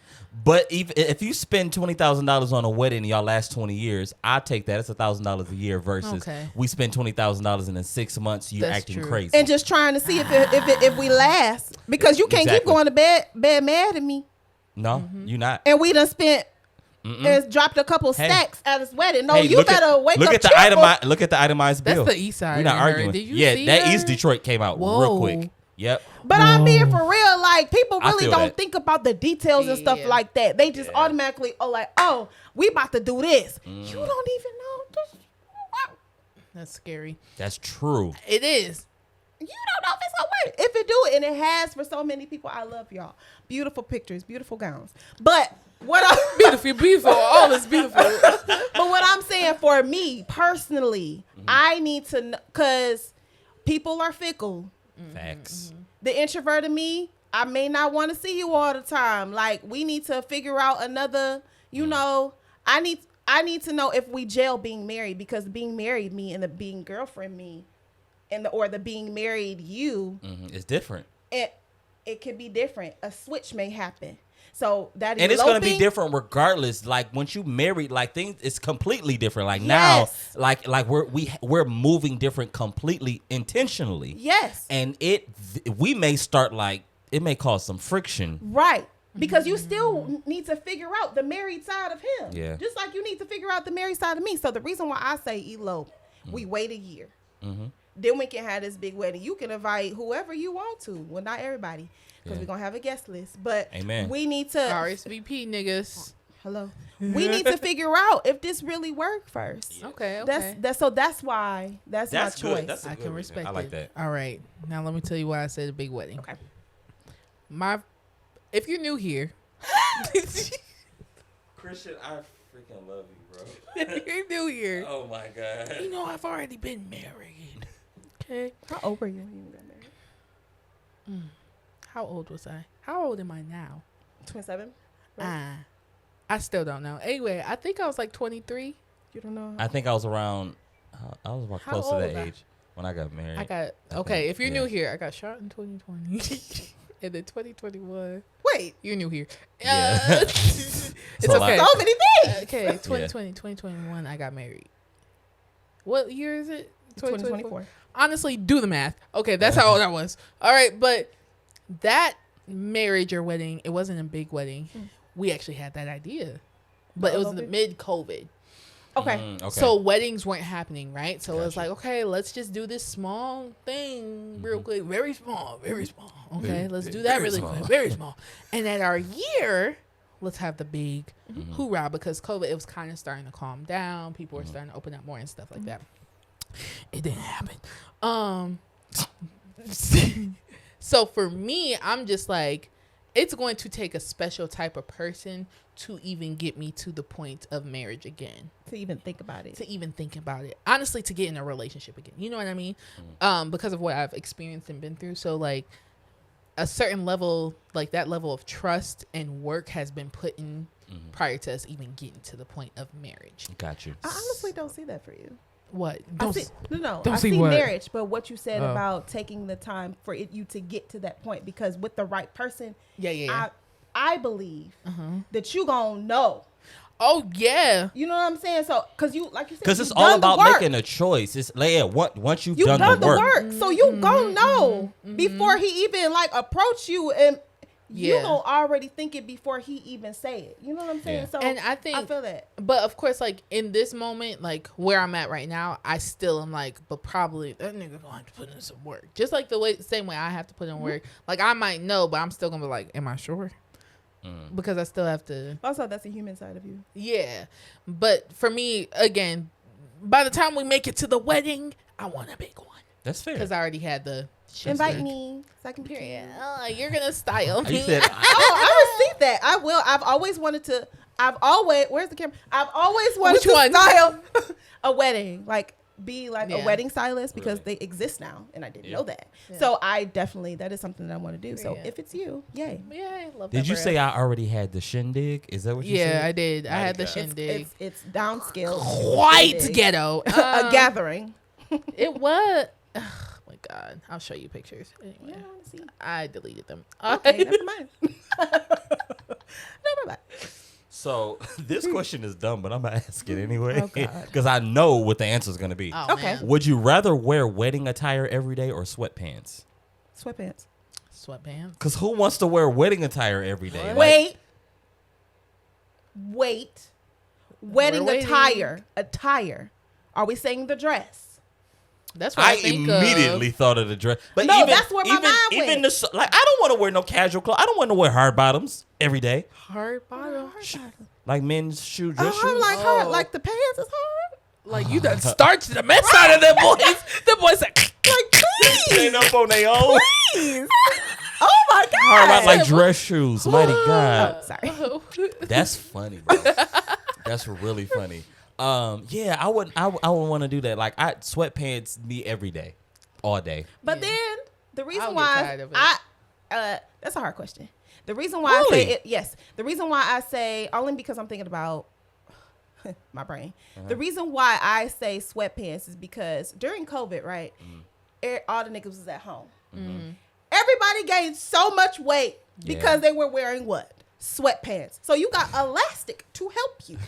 But if you spend $20,000 on a wedding and y'all last 20 years, I take that. It's $1,000 a year versus we spend $20,000 and in 6 months you're That's acting true. crazy. And just trying to see if we last because you can't keep Exactly. going to bed mad at me. No, you're not. And we done spent and dropped a couple stacks at his wedding. No, Hey, you better wake look up. at the cheerful. Look at the itemized that's bill. the east side. We're not in her. arguing. Did you Yeah, see that her? East Detroit came out Whoa. real quick. Yep. But I'm being for real. Like people I really feel don't that. think about the details and stuff Yeah. like that. They just automatically we about to do this. You don't even know this. That's scary. That's true. It is. You don't know if it's gonna work. If it do, and it has for so many people, I love y'all. Beautiful pictures, beautiful gowns. But what I Beautiful. All is beautiful. but what I'm saying for me personally, I need to know because people are fickle. Facts. The introvert in me, I may not want to see you all the time. Like we need to figure out another. You know, I need to know if we jail being married because being married me and the being girlfriend me, and the being married you. It's different. It could be different. A switch may happen. So that And it's gonna be different regardless. Like once you married, like things it's completely different. Like Yes. now, like we're moving different completely intentionally. Yes. And we may start like it may cause some friction. Right. Because you still need to figure out the married side of him. Yeah. Just like you need to figure out the married side of me. So the reason why I say elope, we wait a year. Then we can have this big wedding. You can invite whoever you want to. Well, not everybody. Because we're going to have a guest list. But Amen. we need to. RSVP niggas. Hello. We need to figure out if this really worked first. Okay. That's why. That's my choice. good. That's a I good can reason. respect I like it. that. All right. Now let me tell you why I said a big wedding. Okay. If you're new here, Christian, I freaking love you, bro. if you're new here, Oh my god. you know I've already been married. Okay. How old were you when you got married? How old was I? How old am I now? 27? Right. I still don't know. Anyway, I think I was like 23. You don't know? I think I was around. I was about How close to old that I- age when I got married. I got think, if you're yeah. new here, I got shot in 2020, and then 2021. Wait. You're new here. Yeah. It's So, like- okay. So many things. Okay, 2020, 2021, I got married. What year is it? 2024. Honestly, do the math. Okay, that's how old I was. All right, but that marriage or wedding, it wasn't a big wedding. We actually had that idea, but it was in the mid-COVID. Okay. Okay. So weddings weren't happening, right? So it was Gotcha. like, okay, let's just do this small thing real quick. Very small, very small. Okay, let's do that really quick. Very small. And at our year, let's have the big hoorah because COVID, it was kind of starting to calm down. People were starting to open up more and stuff like that. It didn't happen. So for me, I'm just like, it's going to take a special type of person to even get me to the point of marriage again. To even think about it. To even think about it. Honestly, to get in a relationship again. You know what I mean? Because of what I've experienced and been through. So like a certain level, like that level of trust and work has been put in prior to us even getting to the point of marriage. Got you. I honestly don't see that for you. What? I see see what? marriage, but what you said Oh. about taking the time for you to get to that point, because with the right person, Yeah. I believe that you gonna know. Oh yeah. You know what I'm saying? So, cause you, like you said, Because it's you've all done the about work. making a choice. It's like once you've You've done the work. so you gonna know before he even like approach you, and you Yeah. gonna already think it before he even say it. You know what I'm saying? Yeah. So, And I think I feel that. But of course, like in this moment, like where I'm at right now, I still am like, but probably that nigga gonna have to put in some work. Just like same way I have to put in work. Like I might know, but I'm still gonna be like, am I sure? Because I still have to. Also, that's the human side of you. Yeah. But for me, again, by the time we make it to the wedding, I want a big one That's fair. because I already had the shit. Invite me. Second period. Period. Oh, you're gonna style me. You said Oh, I received that. I will. I've always wanted to. Where's the camera? I've always wanted Which to one? style a wedding. Like be like Yeah. a wedding stylist because Really? they exist now, and I didn't Yeah. know that. Yeah. So I definitely that is something that I want to do. So Yeah. if it's you, yay. Yeah, I love that. Did you for say us. I already had the shindig? Is that what you said? Yeah, I did. I had the Okay. shindig. It's downscale. Quite shindig. ghetto. A gathering. It was. Oh my god! I'll show you pictures. Anyway, Yeah, I want to see. I deleted them. Okay, never mind. Never mind. So this question is dumb, but I'm gonna ask it anyway Oh, God. because I know what the answer is gonna be. Oh, Okay. man. Would you rather wear wedding attire every day or sweatpants? Sweatpants. Sweatpants. Because who wants to wear wedding attire every day? Like, Wait. Wedding waiting. attire. Are we saying the dress? That's what I I think immediately thought of the dress. But No, even, that's where my mind even went. the like, I don't want to wear no casual clothes. I don't want to wear hard bottoms every day, Hard bottom. like men's shoe dress I'm shoes. like Oh. hard. Like the pants is hard. Like you done starched the mess out of them boys. The boys like, Like please, Ain't up on their own. please. Oh my god. Hard about like dress shoes. Mighty God. Oh, sorry. That's funny, bro. That's really funny. Yeah, I wouldn't want to do that. Like sweatpants me every day, all day. But Yeah. then the reason I'll get why tired of it. that's a hard question. The reason why I Really? say it, yes. The reason why I say only because I'm thinking about my brain. The reason why I say sweatpants is because during COVID, right? All the niggas was at home. Everybody gained so much weight because they were wearing what? Sweatpants. So you got elastic to help you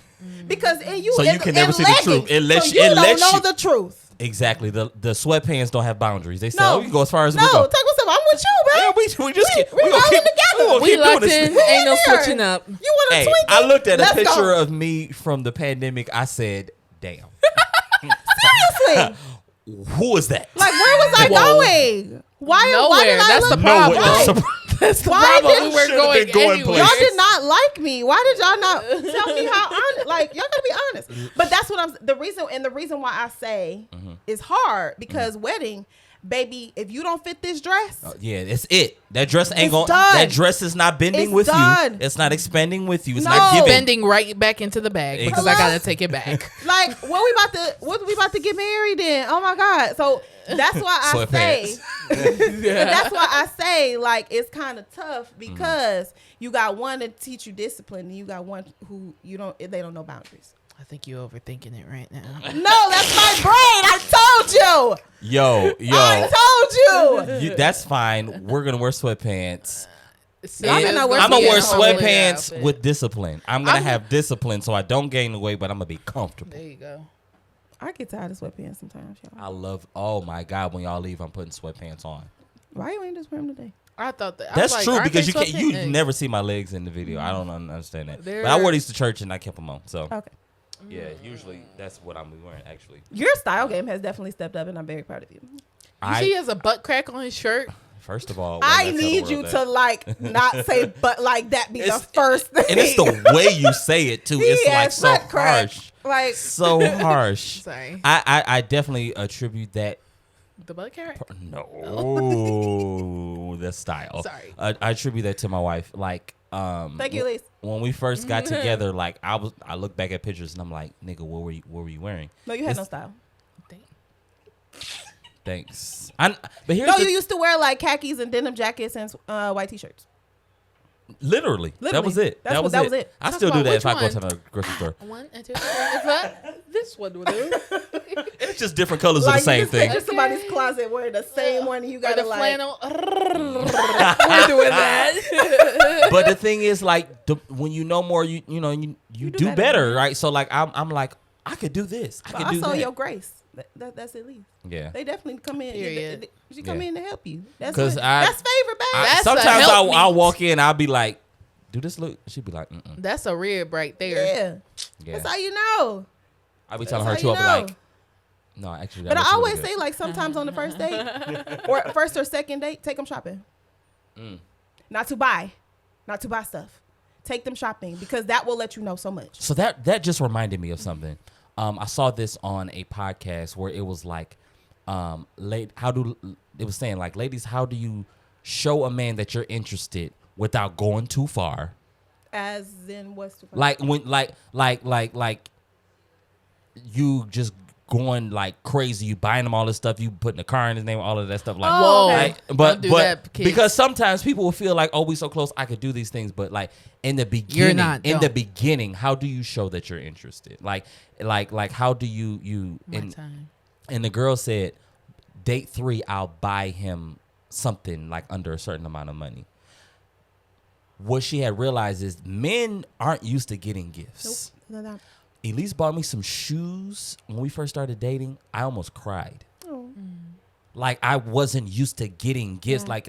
because and you So you can never see the truth. It lets so you- you it don't lets know you- the truth. Exactly. The sweatpants don't have boundaries. They say, No, "Oh, you go as far as no. we go." Take what's up. I'm with you, man. Yeah, we just keep, we gonna rolling keep together. gonna we keep doing locked this. in. We Ain't no in there. switching up. You want to Hey, tweak? I looked at a Let's picture go. of me from the pandemic. I said, "Damn, Seriously. who is that?" Like, where was I Whoa. going? Why Nowhere. did I That's look the problem. Right. That's the Why problem. did- We were Should've going, been going anywhere. places. Y'all did not like me. Why did y'all not tell me how honest? Like, y'all gotta be honest. But that's what I'm. The reason why I say is hard because wedding, baby. If you don't fit this dress, Yeah, it's it. That dress ain't It's going. done. That dress is not bending It's with done. you. It's not expanding with you. It's No. not giving. Bending right back into the bag because I Exactly. gotta take it back. like, when we about to get married? Then, oh my god. So that's why I say. Sweatpants. But that's why I say like it's kind of tough because you got one to teach you discipline and you got one who they don't know boundaries. I think you're overthinking it right now. No, that's my brain. I told you. Yo, I told you. that's fine. We're gonna wear sweatpants. Y'all It's cannot wear I'm gonna wear sweatpants. sweatpants with discipline. I'm gonna have discipline so I don't gain the weight, but I'm gonna be comfortable. There you go. I get tired of sweatpants sometimes, y'all. I love. Oh my God, when y'all leave, I'm putting sweatpants on. Why you ain't just wear them today? I thought that. I That's was like, true aren't because they you can't. You sweatpants? never see my legs in the video. I don't understand that. They're- But I wore these to church and I kept them on. So Okay. yeah, usually that's what I'm wearing. Actually, Your style game has definitely stepped up, and I'm very proud of you. You see, he has a butt crack on his shirt. First of all, I tell the need world you that. to like not say but like that be the first thing. And it's the way you say it too. It's He like has so butt crack. harsh. Like So harsh. Sorry. I definitely attribute that. The butt crack. No, the style. Sorry. I attribute that to my wife. Like, thank you, Elise. when we first got together, like I look back at pictures and I'm like, nigga, what were you wearing? No, you had no style. Thanks. But here's No, the, you used to wear like khakis and denim jackets and white t-shirts. literally. That Literally. was it. That's that what- was that it. was it. I Talk still do about that if which I go to one? the grocery store. 1 and 2, 3. Is that this one will do? It's just different colors of the Like same you just thing. picture somebody's closet wearing the same one and you Or gotta the like flannel. We're doing that. But the thing is, like, when you know more, you do do better, better. right? So like, I'm like, I could do this. I But could do also that. your grace. That's at least. Yeah. They definitely come in. Period. She come Yeah. in to help you. That's 'Cause what, I- that's favorite, babe. I- That's a sometimes help I'll me. walk in, I'll be like, do this look? She'd be like, mm-mm. That's a rib right there. yeah. Yeah. That's how you know. I'll be telling That's her how too. you I'll be know. like, no, actually. But that I looks always really say good. like sometimes on the first date or first or second date, take them shopping. Not to buy stuff. Take them shopping because that will let you know so much. So that just reminded me of something. I saw this on a podcast where it was like, it was saying like, ladies, how do you show a man that you're interested without going too far? As in what's the Like when like you just going like crazy. You buying him all this stuff. You putting the car in his name, all of that stuff. Like, Whoa. like, Don't but do that, kids. because sometimes people will feel like, oh, we so close, I could do these things. But like in the beginning, how do you show that you're interested? Like how do you and the girl said, date 3, I'll buy him something like under a certain amount of money. What she had realized is men aren't used to getting gifts. Nope. No. Elise bought me some shoes when we first started dating. I almost cried. Oh. Like I wasn't used to getting gifts like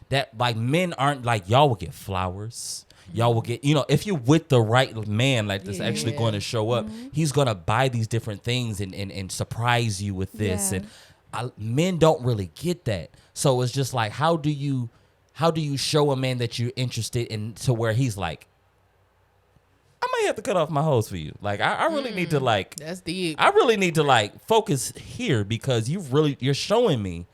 that. Like men aren't like, y'all will get flowers. Y'all will get, if you're with the right man, like that's actually going to show up, he's going to buy these different things and surprise you with this. Yeah. And men don't really get that. So it's just like, how do you show a man that you're interested in to where he's like, I might have to cut off my hose for you. Like, I really need to like, that's deep. I really need to like focus here because you're showing me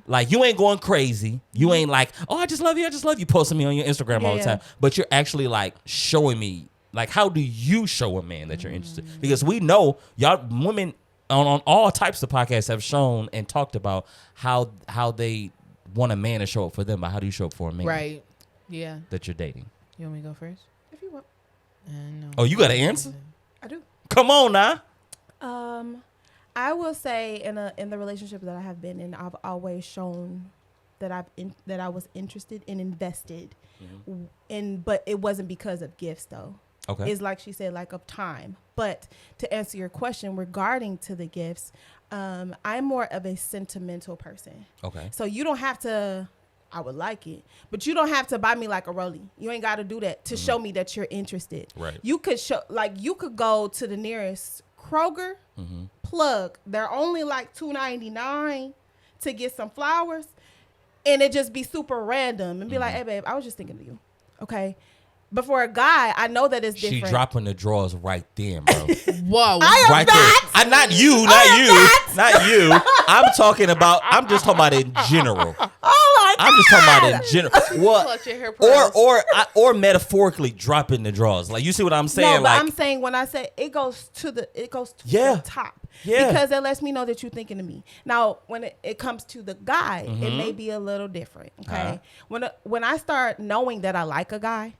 like you ain't going crazy. You ain't like, oh, I just love you posting me on your Instagram all the time. But you're actually like showing me, like, how do you show a man that you're interested? Because we know y'all women on all types of podcasts have shown and talked about how they want a man to show up for them. But how do you show up for a man? Right. Yeah. That you're dating? You want me to go first? If you want. No. Oh, you got an answer? I do. Come on now. I will say in the relationship that I have been in, I've always shown that I was interested and invested in, but it wasn't because of gifts though. Okay. It's like she said, like of time. But to answer your question regarding to the gifts, I'm more of a sentimental person. Okay. So you don't have to. I would like it, but you don't have to buy me like a rollie. You ain't got to do that to show me that you're interested. Right. You could you could go to the nearest Kroger, plug. They're only like $2.99 to get some flowers, and it just be super random and be like, hey babe, I was just thinking of you. Okay. But for a guy, I know that it's different. She dropping the drawers right there, bro. Whoa. Right there. Not you. Not you. I'm just talking about in general. Oh my God. I'm just talking about in general. What? Clutch your hair pearls. Or metaphorically dropping the drawers. Like, you see what I'm saying? No, but I'm saying when I say it goes to the top. Yeah. Because it lets me know that you're thinking of me. Now, when it comes to the guy, it may be a little different. Okay. When I start knowing that I like a guy,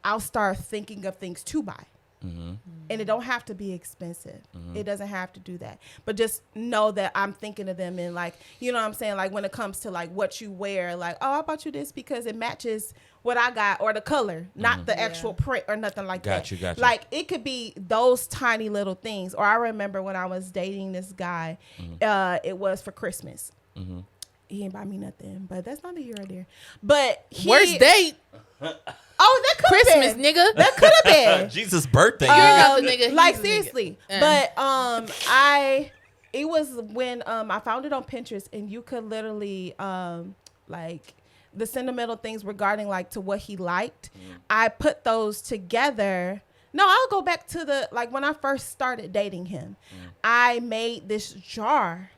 I'll start thinking of things to buy. And it don't have to be expensive. It doesn't have to do that. But just know that I'm thinking of them and like, you know what I'm saying? Like when it comes to like what you wear, like, oh, I bought you this because it matches what I got or the color, not the actual print or nothing like that. Got you. Like it could be those tiny little things. Or I remember when I was dating this guy, it was for Christmas. He didn't buy me nothing, but that's not the year right there. But worst date. Oh, that could have Christmas, been. nigga. That could have been. Jesus' birthday. not the nigga, Like he's the seriously. nigga. But it was when I found it on Pinterest and you could literally like the sentimental things regarding like to what he liked. I put those together. No, I'll go back to when I first started dating him. I made this jar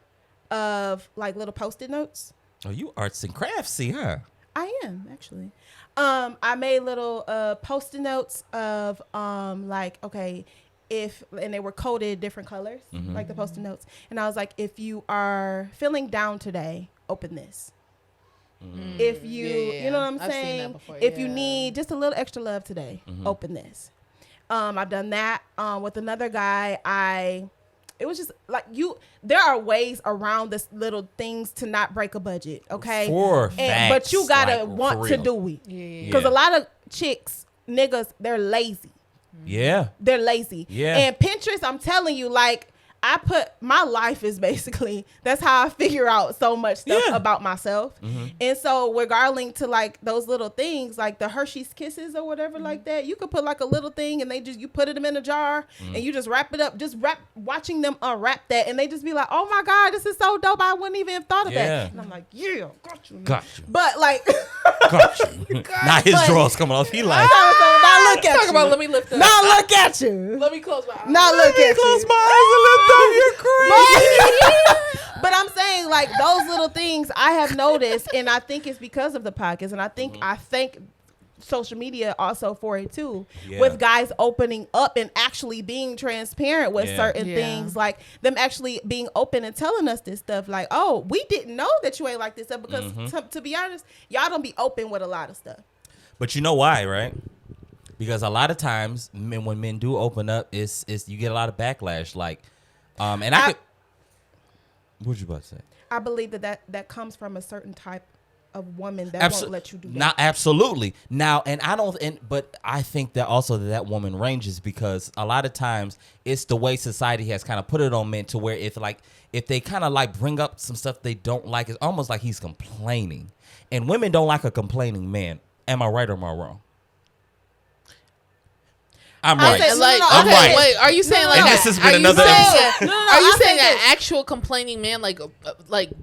of like little Post-it notes. Oh, you arts and craftsy, huh? I am actually. I made little Post-it notes of like, okay, and they were coded different colors, like the Post-it notes. And I was like, if you are feeling down today, open this. If you, you know what I'm saying? Seen that before, if you need just a little extra love today, open this. I've done that with another guy. It was just like there are ways around this little things to not break a budget. Okay. But you gotta want to do it. Because a lot of chicks, niggas, they're lazy. Yeah. They're lazy. Yeah. And Pinterest, I'm telling you, like, I put my life is basically, that's how I figure out so much stuff about myself. And so regarding to like those little things, like the Hershey's Kisses or whatever like that, you could put like a little thing and you put them in a jar and you just wrap it up, watching them unwrap that. And they just be like, oh my God, this is so dope. I wouldn't even have thought of that. And I'm like, yeah, got you. But like, got you. Now his drawers coming off. He like, now look at Talk you. about let me lift up. Now look at you. Let me close my eyes. Now look at you. close my eyes and lift up. You're crazy. But I'm saying like those little things I have noticed, and I think it's because of the podcast, and I think social media also for it too, Yeah. with guys opening up and actually being transparent with Yeah. certain Yeah. things, like them actually being open and telling us this stuff, like, oh, we didn't know that you ain't like this stuff, because to be honest, y'all don't be open with a lot of stuff. But you know why, right? Because a lot of times, when men do open up, it's you get a lot of backlash. Like, and I could. What you about to say? I believe that comes from a certain type of woman that won't let you do that. Not absolutely. Now, and I don't, but I think that also that woman ranges, because a lot of times it's the way society has kind of put it on men, to where if they kind of like bring up some stuff they don't like, it's almost like he's complaining, and women don't like a complaining man. Am I right or am I wrong? I'm right. said- Like, no, I'm okay, right. wait, are you saying like And that? this has been are another you saying episode. Are you I'll saying say an this. actual complaining man, like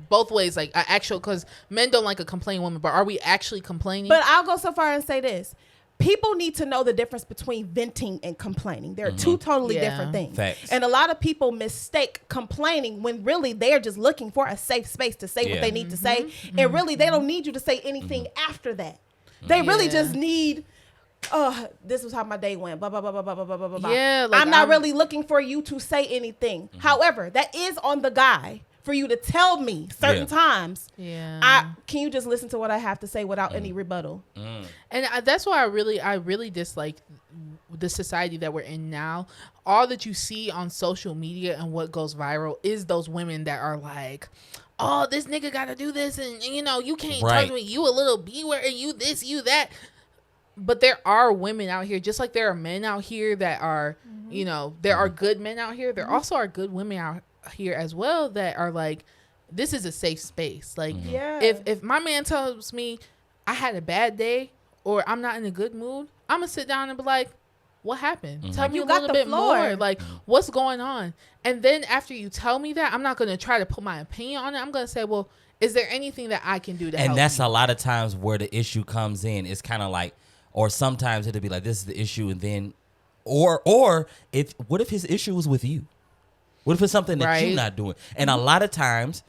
both ways, like an actual, because men don't like a complaining woman, but are we actually complaining? But I'll go so far and say this. People need to know the difference between venting and complaining. They're two totally Yeah. different things. Facts. And a lot of people mistake complaining when really they're just looking for a safe space to say Yeah. what they need to say. And really, they don't need you to say anything after that. They really Yeah. just need, this was how my day went. Blah, blah, blah, blah, blah, blah, blah, blah, blah. Yeah, like, I'm not I'm- really looking for you to say anything. However, that is on the guy for you to tell me certain Yeah. times. yeah. Can you just listen to what I have to say without any rebuttal? And that's why I really dislike the society that we're in now. All that you see on social media and what goes viral is those women that are like, oh, this nigga got to do this, and you know, you can't Right. talk to me, you a little B-word, and you this, you that. But there are women out here, just like there are men out here that are, you know, there are good men out here. There also are good women out here as well that are like, this is a safe space. Like, Yeah. if my man tells me I had a bad day or I'm not in a good mood, I'm gonna sit down and be like, what happened? Tell me You a got little the bit floor. more. Like, what's going on? And then after you tell me that, I'm not gonna try to put my opinion on it. I'm gonna say, well, is there anything that I can do to help? And that's you? a lot of times where the issue comes in. It's kind of like, or sometimes it'll be like, this is the issue, and then, or what if his issue was with you? What if it's something that Right. you're not doing? And a lot of times,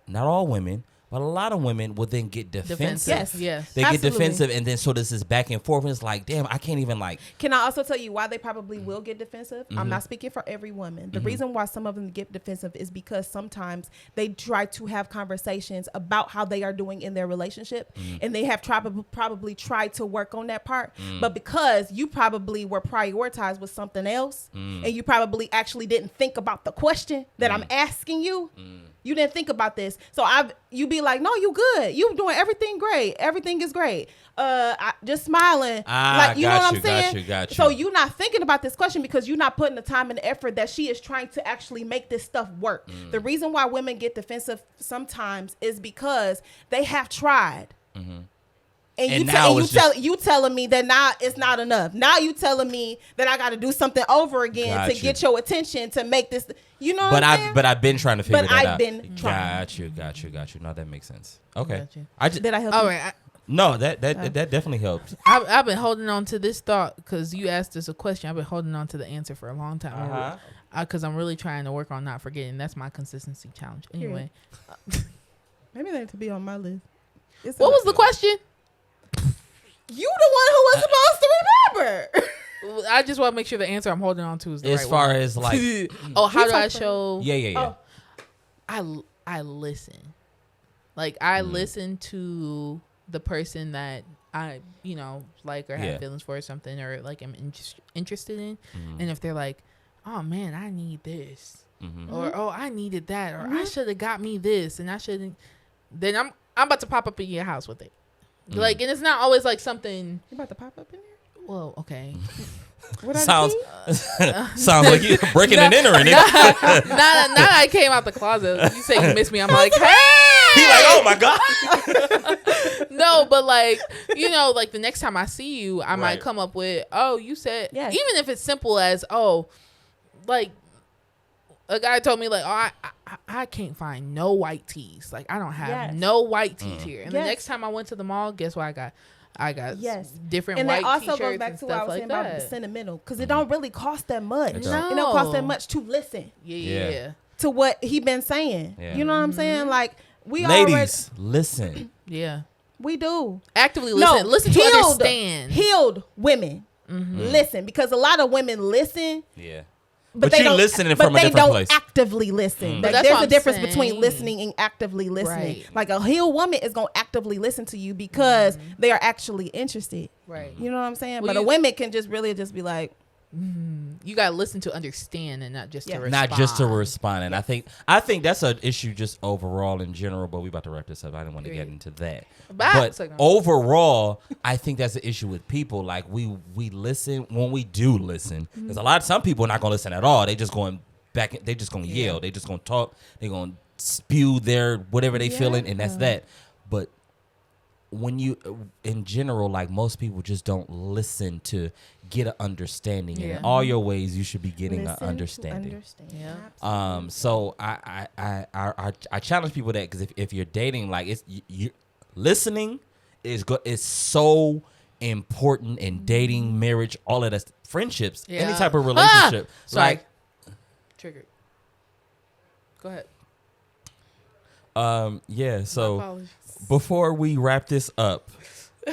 not all women, but a lot of women will then get defensive. Yes. Yes. They get Absolutely. defensive, and then so this is back and forth, and it's like, damn, I can't even like. Can I also tell you why they probably will get defensive? I'm not speaking for every woman. The reason why some of them get defensive is because sometimes they try to have conversations about how they are doing in their relationship, and they have probably tried to work on that part. But because you probably were prioritized with something else, and you probably actually didn't think about the question that I'm asking you, you didn't think about this. So you be like, no, you good. You doing everything great. Everything is great. Just smiling. Like, you know what I'm saying? Got you. So you're not thinking about this question because you're not putting the time and the effort that she is trying to actually make this stuff work. The reason why women get defensive sometimes is because they have tried. And And now it's you telling me that now it's not enough. Now you telling me that I got to do something over again Got to you. get your attention to make this. You know But what I'm saying? I've been trying to figure But that I've out. been trying. Got you. No, that makes sense. Okay. Got you. I just Did I help All you? right. no that definitely helps. I've been holding on to this thought because you asked us a question. I've been holding on to the answer for a long time. Because I'm really trying to work on not forgetting. That's my consistency challenge. Anyway, Maybe they need to be on my list. what was the question? You the one who was supposed to remember. I just want to make sure the answer I'm holding on to is the As right far one. as like, Oh, how We do I talked show? yeah. Oh. I listen. Like I listen to the person that I like or have Yeah. feelings for or something, or like I'm interested in, and if they're like, oh man, I need this, or oh I needed that, or I should have got me this, and I shouldn't, then I'm about to pop up in your house with it. Like, and it's not always like something. You about to pop up in there? Well, okay. What are the Sounds keys? sounds like you breaking and entering. now that I came out the closet, you say you miss me. I'm like, hey. He like, oh my god. No, but like, like the next time I see you, I might Right. come up with, oh, you said, Yes. even if it's simple as, oh, like a guy told me like, oh, I can't find no white tees. Like I don't have Yes. no white tees here. And the Yes. next time I went to the mall, guess what I got? I got Yes. different And white that also t-shirts goes back and to what I stuff was like saying about the that. sentimental, because it don't really cost that much. It It don't. don't cost that No. much to listen Yeah. to what he been saying. Yeah. You know what I'm saying? Like we Ladies, listen. Yeah. We do. Actively listen. Listen to understand. Healed women. Listen, because a lot of women listen. Yeah. But you're don't, listening but from a they different don't place. actively listen. Like, That's there's what a I'm difference saying. between listening and actively listening. Right. Like a healed woman is gonna actively listen to you because they are actually interested. Right. You know what I'm saying? Well, but a woman can just really just be like, You gotta listen to understand and not just to respond. Not just to respond. And I think that's an issue just overall in general, but we about to wrap this up. I didn't want to get into that. But overall, I think that's the issue with people. Like we listen when we do listen. Because some people are not gonna listen at all. They just going back, they just gonna yell, they just gonna talk, they gonna spew their whatever they feeling, and that's that. But when you in general, like most people just don't listen to get an understanding. And in all your ways you should be getting an understanding. So I challenge people that, because if you're dating, like it's you listening is so important in dating, marriage, all of that, friendships, any type of relationship. Like triggered. Go ahead. So before we wrap this up,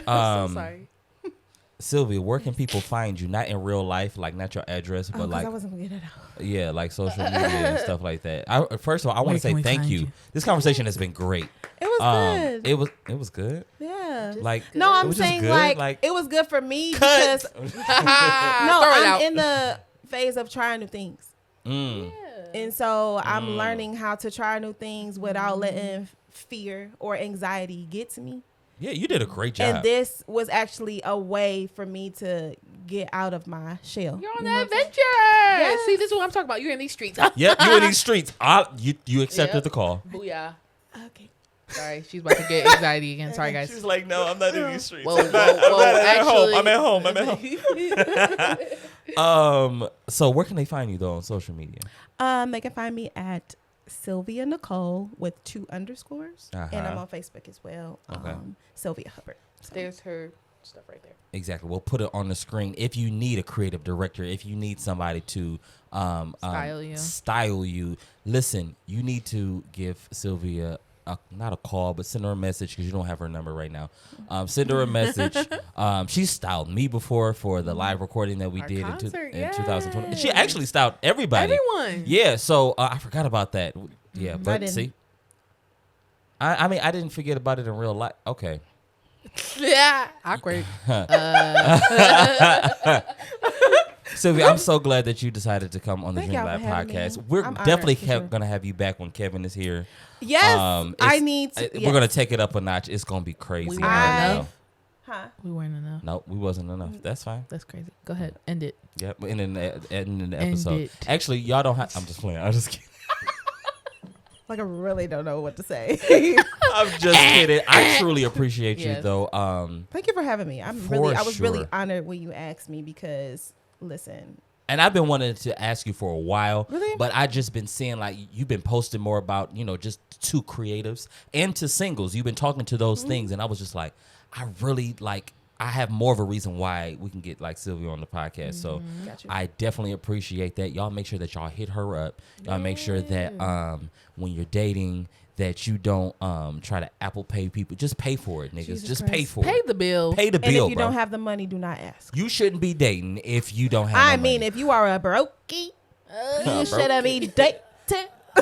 I'm so sorry. Sylvia, where can people find you? Not in real life, like not your address, but like I wasn't gonna get it out. Yeah, like social media and stuff like that. First of all, I want to say thank you. This conversation has been great. It was good. It was good. Yeah. Like no, it I'm was just saying good. like it was good for me because I'm in the phase of trying new things. And so I'm learning how to try new things without letting fear or anxiety get to me. Yeah, you did a great job. And this was actually a way for me to get out of my shell. You're on that adventure. Yes. See, this is what I'm talking about. You're in these streets. Yep, you're in these streets. You accepted the call. Booyah. Okay. Sorry, she's about to get anxiety again. Sorry, guys. She's like, no, I'm not in these streets. Whoa, actually, I'm at home. So where can they find you though on social media? They can find me at SylviaNicole with 2 underscores, and I'm on Facebook as well. Sylvia Hubbard. So. There's her stuff right there. Exactly. We'll put it on the screen. If you need a creative director, if you need somebody to style you, listen, you need to give Sylvia not a call, but send her a message, because you don't have her number right now. Send her a message. She styled me before for the live recording that we did in 2020. She actually styled everybody. Everyone. Yeah, so I forgot about that. Yeah, but see, I mean, I didn't forget about it in real life. Okay. Yeah. Awkward. Sylvia, I'm so glad that you decided to come on the Dream y'all Lab for having podcast. me. We're I'm definitely honored, going to have you back when Kevin is here. Yes, I need to. We're going to take it up a notch. It's going to be crazy. We weren't enough. No, we wasn't enough. That's fine. That's crazy. Go ahead. End it. Yep, ending the episode. it. Actually, y'all don't have. I'm just playing. I'm just kidding. Like, I really don't know what to say. I'm just kidding. I truly appreciate you, though. Thank you for having me. I was really honored when you asked me, because, listen. And I've been wanting to ask you for a while, really? But I just been seeing, like, you've been posting more about, just to creatives and to singles. You've been talking to those things, and I was just like, I really like. I have more of a reason why we can get like Sylvia on the podcast. So I definitely appreciate that. Y'all make sure that y'all hit her up. Y'all make sure that when you're dating, that you don't try to Apple Pay people. Just pay for it, niggas. Jesus just Christ. pay for Pay it. the bill. Pay the And bill, if you bro. don't have the money, do not ask. You shouldn't be dating if you don't have no money. if you are a brokey, you should be dating.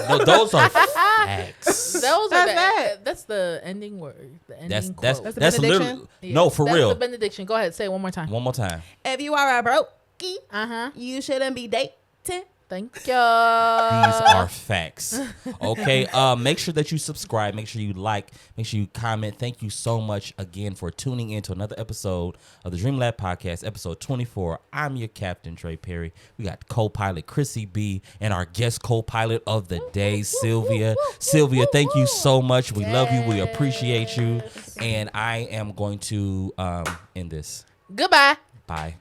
No, those are facts. That's the ending word. The ending quote. the That's literally benediction? no, for That's real. the benediction. Go ahead. Say it one more time. One more time. If you are a brokey, you shouldn't be dating. Thank you. These are facts. Okay. Make sure that you subscribe. Make sure you like. Make sure you comment. Thank you so much again for tuning in to another episode of the Dream Lab Podcast, episode 24. I'm your captain, Trey Perry. We got co-pilot Chrissy B and our guest co-pilot of the day, Sylvia. Sylvia, thank you so much. We love you. We appreciate you. And I am going to end this. Goodbye. Bye.